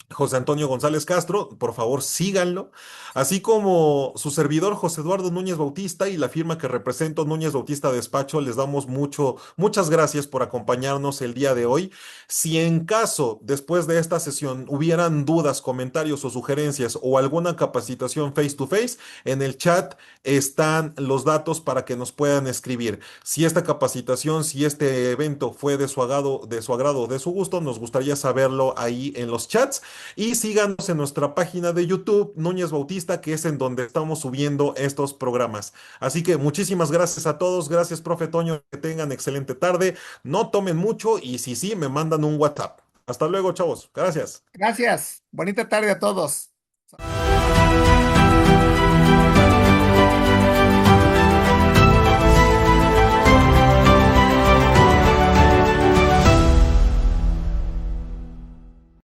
José Antonio González Castro, por favor síganlo, así como su servidor José Eduardo Núñez Bautista y la firma que represento, Núñez Bautista Despacho, les damos muchas gracias por acompañarnos el día de hoy. Si en caso, después de esta sesión, hubieran dudas, comentarios o sugerencias o alguna capacitación face to face, en el chat están los datos para que nos puedan escribir. Si esta capacitación, si este evento fue de su agrado o de su gusto, nos gustaría saberlo ahí en los chats. Y síganos en nuestra página de YouTube, Núñez Bautista, que es en donde estamos subiendo estos programas. Así que muchísimas gracias a todos. Gracias, profe Toño. Que tengan excelente tarde. No tomen mucho y si sí, me mandan un WhatsApp. Hasta luego, chavos. Gracias. Gracias. Bonita tarde a todos.